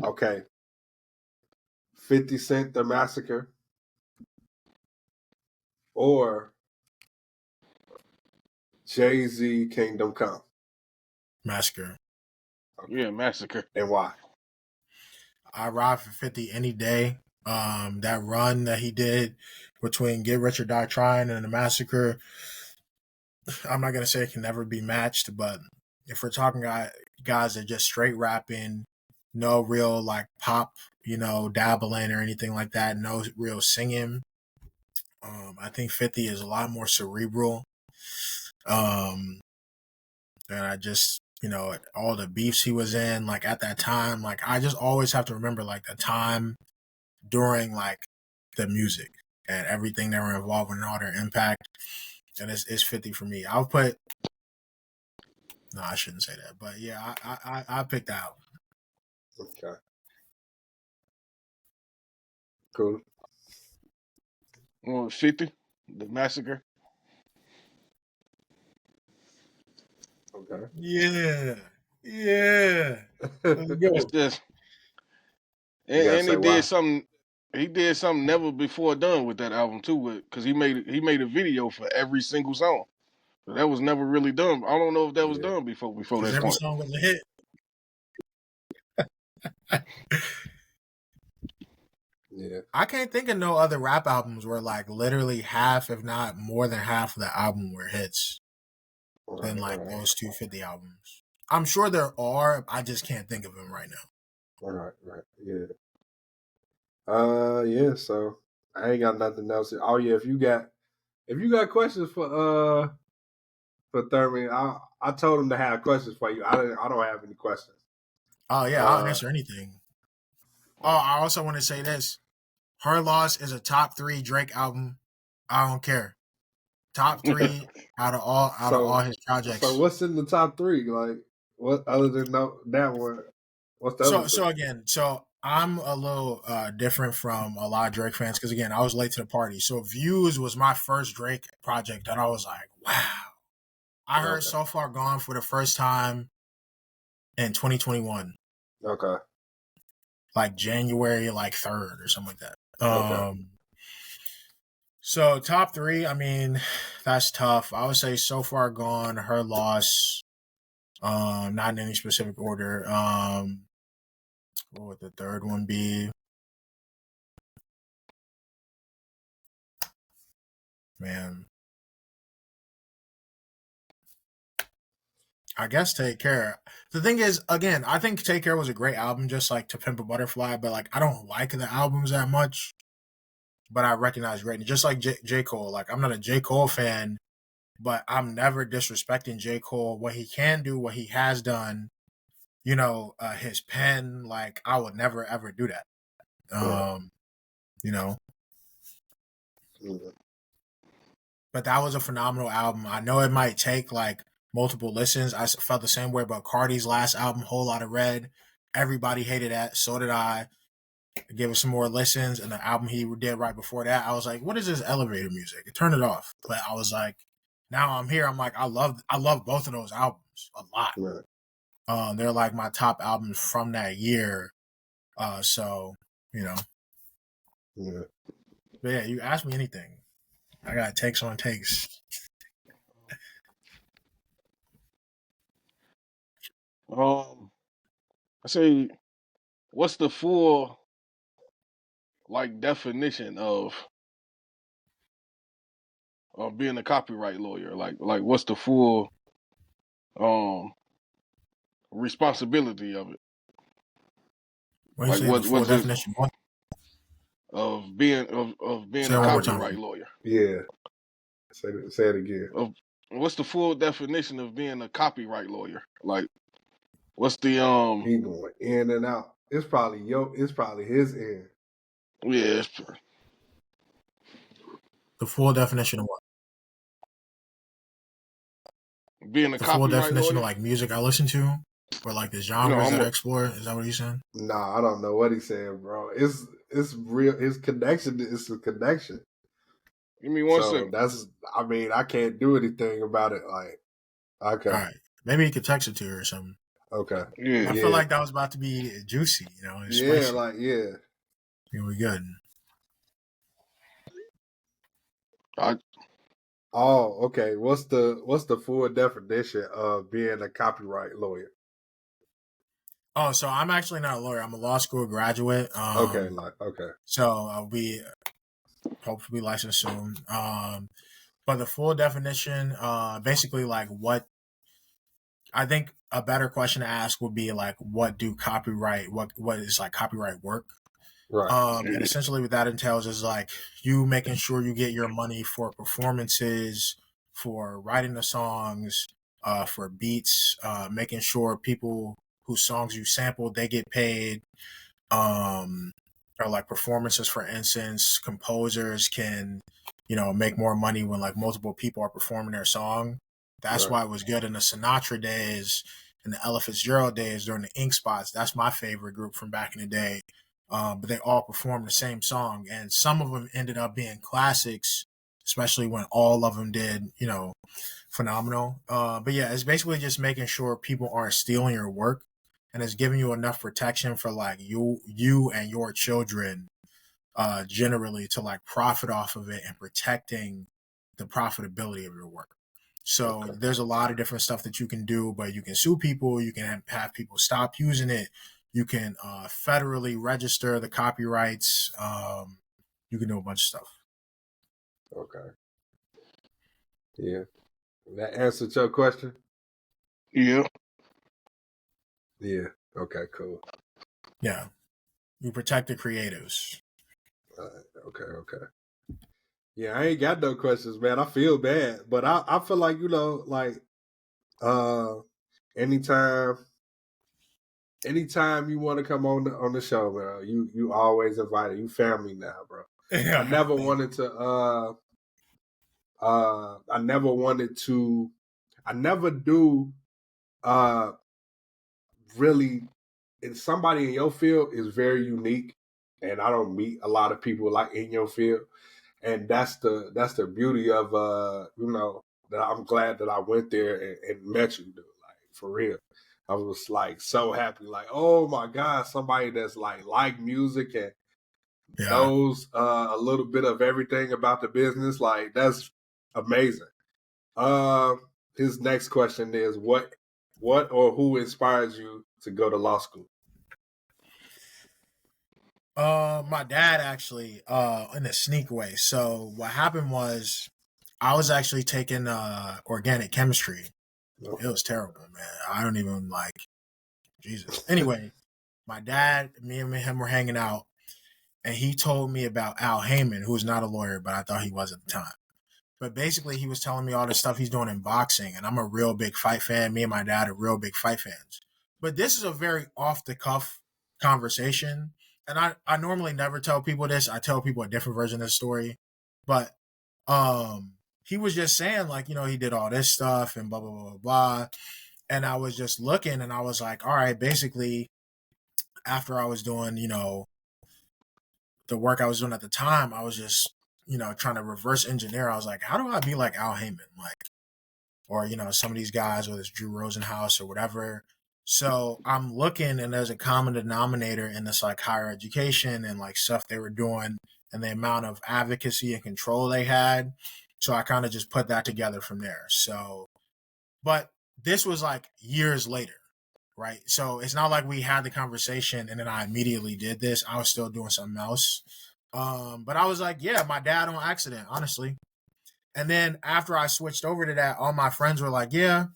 Okay. 50 Cent The Massacre or Jay-Z Kingdom Come. Massacre. Okay. Yeah, Massacre. And why? I ride for 50 any day. That run that he did between Get Rich or Die Trying and The Massacre, I'm not gonna say it can never be matched, but if we're talking guys that just straight rapping, no real like pop, dabbling or anything like that, no real singing. I think 50 is a lot more cerebral. And I just, all the beefs he was in, like at that time, like I just always have to remember like the time during like the music and everything that were involved and all their impact. And it's 50 for me. I'll put. No, I shouldn't say that, but yeah, I picked that one. Okay. Cool. 50, The Massacre. Okay. Yeah. Let's go. It's just, and he did something. He did something never before done with that album too, because he made a video for every single song. So that was never really done. I don't know if that was done before Because that every point. song was a hit. Yeah. I can't think of no other rap albums where like literally half, if not more than half of the album were hits than like those 250 albums. I'm sure there are. I just can't think of them right now. Right. Yeah. Yeah, so I ain't got nothing else. Oh yeah, if you got questions for Thurman, I told him to have questions for you. I don't have any questions. Oh yeah, I'll answer anything. Oh, I also want to say this. Her Loss is a top 3 Drake album. I don't care. Top 3 out of all his projects. So what's in the top 3? Like what other than that one? What's the other? So I'm a little different from a lot of Drake fans because again, I was late to the party. So Views was my first Drake project that I was like, wow. I heard So Far Gone for the first time in 2021. Okay. Like January 3rd or something like that. So top 3, I mean, that's tough. I would say So Far Gone, Her Loss, not in any specific order. What would the third one be? Man. I guess Take Care. The thing is, again, I think Take Care was a great album, just like To Pimp a Butterfly, but like I don't like the albums that much. But I recognize greatness. Just like J. Cole. Like I'm not a J. Cole fan, but I'm never disrespecting J. Cole. What he can do, what he has done, his pen, like I would never ever do that. But that was a phenomenal album. I know it might take like multiple listens. I felt the same way about Cardi's last album, Whole Lotta Red. Everybody hated that. So did I. Give it some more listens, and the album he did right before that, I was like, "What is this elevator music?" I turned it off, but I was like, now I'm here. I'm like, I love both of those albums a lot. Right. They're like my top albums from that year. So you know, Yeah. but yeah, you ask me anything, I got takes on takes. I say, what's the full definition of being a copyright lawyer? Like what's the full um responsibility of it? When you Like say the full what's just definition, what? of being Say a it one more copyright time. lawyer? Yeah. Say it again. Of what's the full definition of being a copyright lawyer? Like what's the He going in and out. It's probably his end. yeah, The full definition of what? being a The full copyright definition of lawyer? like music I listen to, or like the No, genres that I explore. Is that what you said? Nah, I don't know what he's saying, bro. It's real. His connection is a connection. give me one So second. I can't do anything about it. Like, okay, All right, maybe you could text it to her or something. okay, Yeah. I feel like that was about to be juicy, it's spicy. yeah. We good. Oh, okay. What's the full definition of being a copyright lawyer? Oh, so I'm actually not a lawyer. I'm a law school graduate. Okay. So I'll be hopefully licensed soon. But the full definition, basically, like what I think a better question to ask would be like, what is like copyright work? Right. And essentially what that entails is like you making sure you get your money for performances, for writing the songs, for beats, making sure people whose songs you sampled, they get paid. Um, or like performances, for instance, composers can, make more money when like multiple people are performing their song. That's Right. why it was good in the Sinatra days and the Ella Fitzgerald days during the Ink Spots. That's my favorite group from back in the day. But they all performed the same song, and some of them ended up being classics, especially when all of them did, phenomenal. But yeah, it's basically just making sure people aren't stealing your work, and it's giving you enough protection for like you and your children, generally, to like profit off of it and protecting the profitability of your work. So Okay. there's a lot of different stuff that you can do, but you can sue people, you can have people stop using it, you can federally register the copyrights, you can do a bunch of stuff. Okay. Yeah. That answered your question? Yeah. Yeah. Okay, cool. Yeah. You protect the creatives. Okay. Yeah, I ain't got no questions, man. I feel bad. But I feel like, anytime you want to come on the show, bro, you always invited. You family now, bro. I never wanted to I never do really, and somebody in your field is very unique, and I don't meet a lot of people like in your field, and that's the beauty of that I'm glad that I went there and met you, dude. Like, for real, I was like so happy, like, oh my god, somebody that's like music and knows a little bit of everything about the business. Like, that's amazing. His next question is what or who inspires you to go to law school? My dad actually, in a sneak way. So what happened was I was actually taking organic chemistry. It was terrible, man. I don't even like Jesus. Anyway, my dad, me and him were hanging out, and he told me about Al Heyman, who was not a lawyer, but I thought he was at the time. But basically, he was telling me all the stuff he's doing in boxing, and I'm a real big fight fan. Me and my dad are real big fight fans. But this is a very off the cuff conversation, and I normally never tell people this. I tell people a different version of the story, but he was just saying like, he did all this stuff and blah blah blah blah blah. And I was just looking and I was like, all right, basically after I was doing, the work I was doing at the time, I was just, trying to reverse engineer. I was like, how do I be like Al Heyman? Like, or, some of these guys, whether it's Drew Rosenhaus or whatever. So I'm looking and there's a common denominator in this like higher education and like stuff they were doing and the amount of advocacy and control they had. So I kind of just put that together from there. So, but this was like years later, right? So it's not like we had the conversation and then I immediately did this. I was still doing something else. But I was like, yeah, my dad on accident, honestly. And then after I switched over to that, all my friends were like, yeah,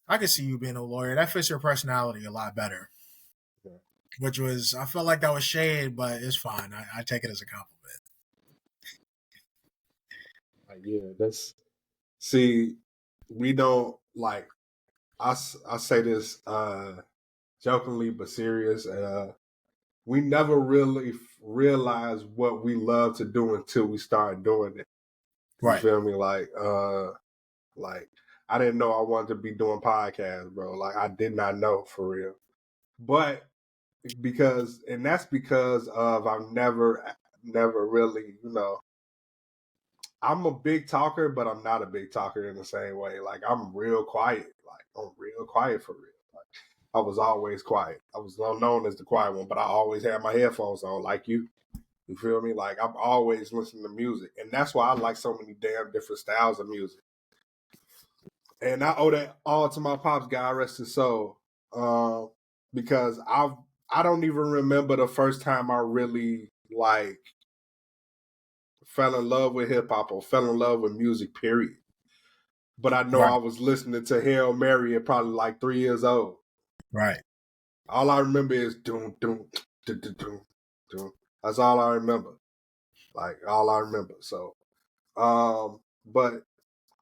I could see you being a lawyer. That fits your personality a lot better. Yeah. Which was, I felt like that was shade, but it's fine. I take it as a compliment. Yeah, we don't like, I say this jokingly but serious. We never really realize what we love to do until we start doing it. You Right. feel me? Like I didn't know I wanted to be doing podcasts, bro. Like I did not know for real. But that's because of I've never really, I'm a big talker, but I'm not a big talker in the same way. Like I'm real quiet. Like I'm real quiet for real. Like I was always quiet. I was known as the quiet one, but I always had my headphones on, like you. You feel me? Like I'm always listening to music, and that's why I like so many damn different styles of music. And I owe that all to my pops, God rest his soul, because I don't even remember the first time I really like fell in love with hip hop or fell in love with music. Period. But I know Right. I was listening to Hail Mary at probably like 3 years old. Right. All I remember is doom doom doom doom doom doom. That's all I remember. Like all I remember. So, but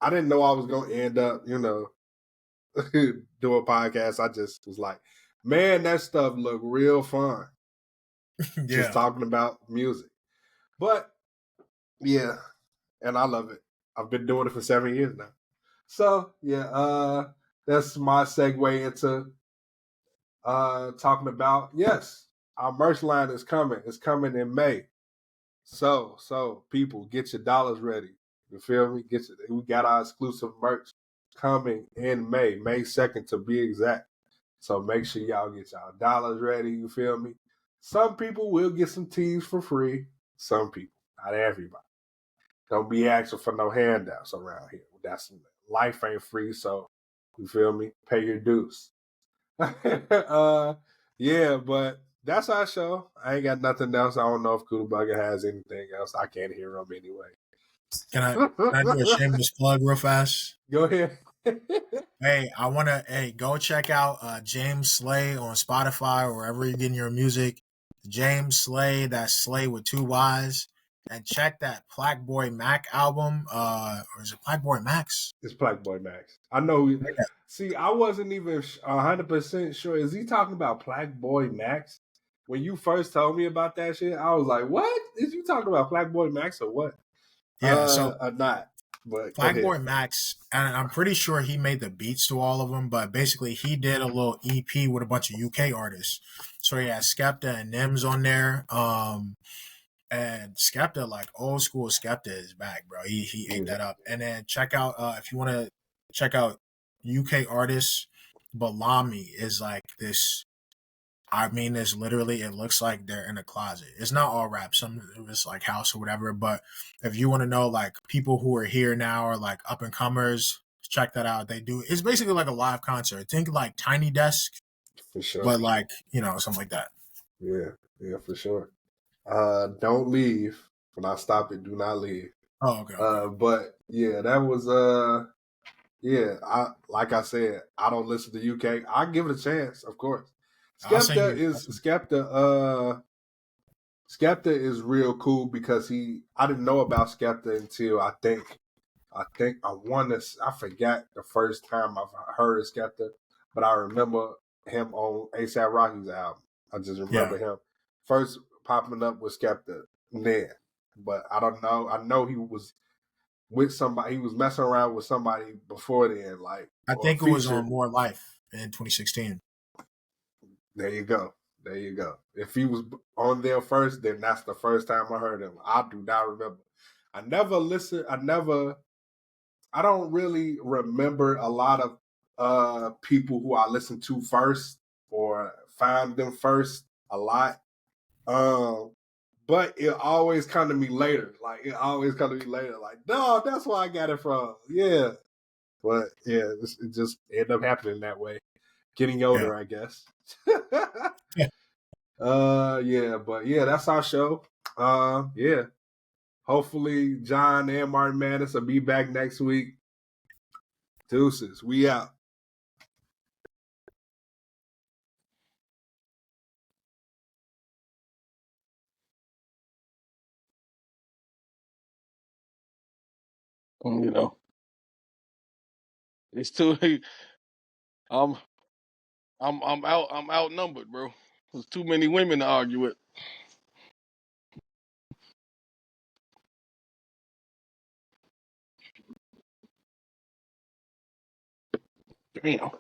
I didn't know I was gonna end up, doing podcasts. I just was like, man, that stuff looked real fun. Just Yeah. talking about music. But yeah, and I love it. I've been doing it for 7 years now. So yeah, that's my segue into talking about, yes, our merch line is coming. It's coming in May. So people, get your dollars ready. You feel me? We got our exclusive merch coming in May 2nd to be exact. So make sure y'all get y'all dollars ready. You feel me? Some people will get some teas for free. Some people, not everybody. Don't be asking for no handouts around here. Life ain't free, so you feel me? Pay your dues. Yeah, but that's our show. I ain't got nothing else. I don't know if Koodabugger has anything else. I can't hear him anyway. Can I do a shameless plug real fast? Go ahead. Hey, go check out James Slay on Spotify or wherever you're getting your music. James Slay, that's Slay with 2 Y's. And check that Black Boy Mac album. Or is it Black Boy Max? It's Black Boy Max. I know. See, I wasn't even 100% sure. Is he talking about Black Boy Max? When you first told me about that shit, I was like, what? Is you talking about Black Boy Max or what? Yeah, so not. But Black Boy Max, and I'm pretty sure he made the beats to all of them, but basically he did a little EP with a bunch of UK artists. So he has Skepta and Nims on there. And Skepta, like old school Skepta is back, bro. He ate that up. And then check out if you want to check out UK artists, Balami is like this. I mean, this literally, it looks like they're in a closet. It's not all rap. Some of it's like house or whatever. But if you want to know like people who are here now or like up and comers, check that out. It's basically like a live concert. Think like Tiny Desk, for sure. But like, something like that. Yeah, for sure. Don't leave. When I stop it, do not leave. Oh, okay. But yeah, that was yeah, like I said, I don't listen to UK. I give it a chance, of course. Skepta is real cool because I didn't know about Skepta until I forgot the first time I've heard of Skepta, but I remember him on A$AP Rocky's album. I just remember him first popping up with Skepta then. But I don't know. I know he was with somebody. He was messing around with somebody before then, like I or think it was featured. on More Life in 2016. There you go. There you go. If he was on there first, then that's the first time I heard him. I do not remember. I never listened. I don't really remember a lot of people who I listened to first or find them first a lot. But it always come to me later. Like it always come to me later. Like, no, that's where I got it from. Yeah. But yeah, it just ended up happening that way. Getting older, I guess. Yeah. Yeah, but yeah, that's our show. Yeah. Hopefully John and Martin Madness will be back next week. Deuces. We out. You know, it's too. I'm I'm outnumbered, bro. There's too many women to argue with. Damn.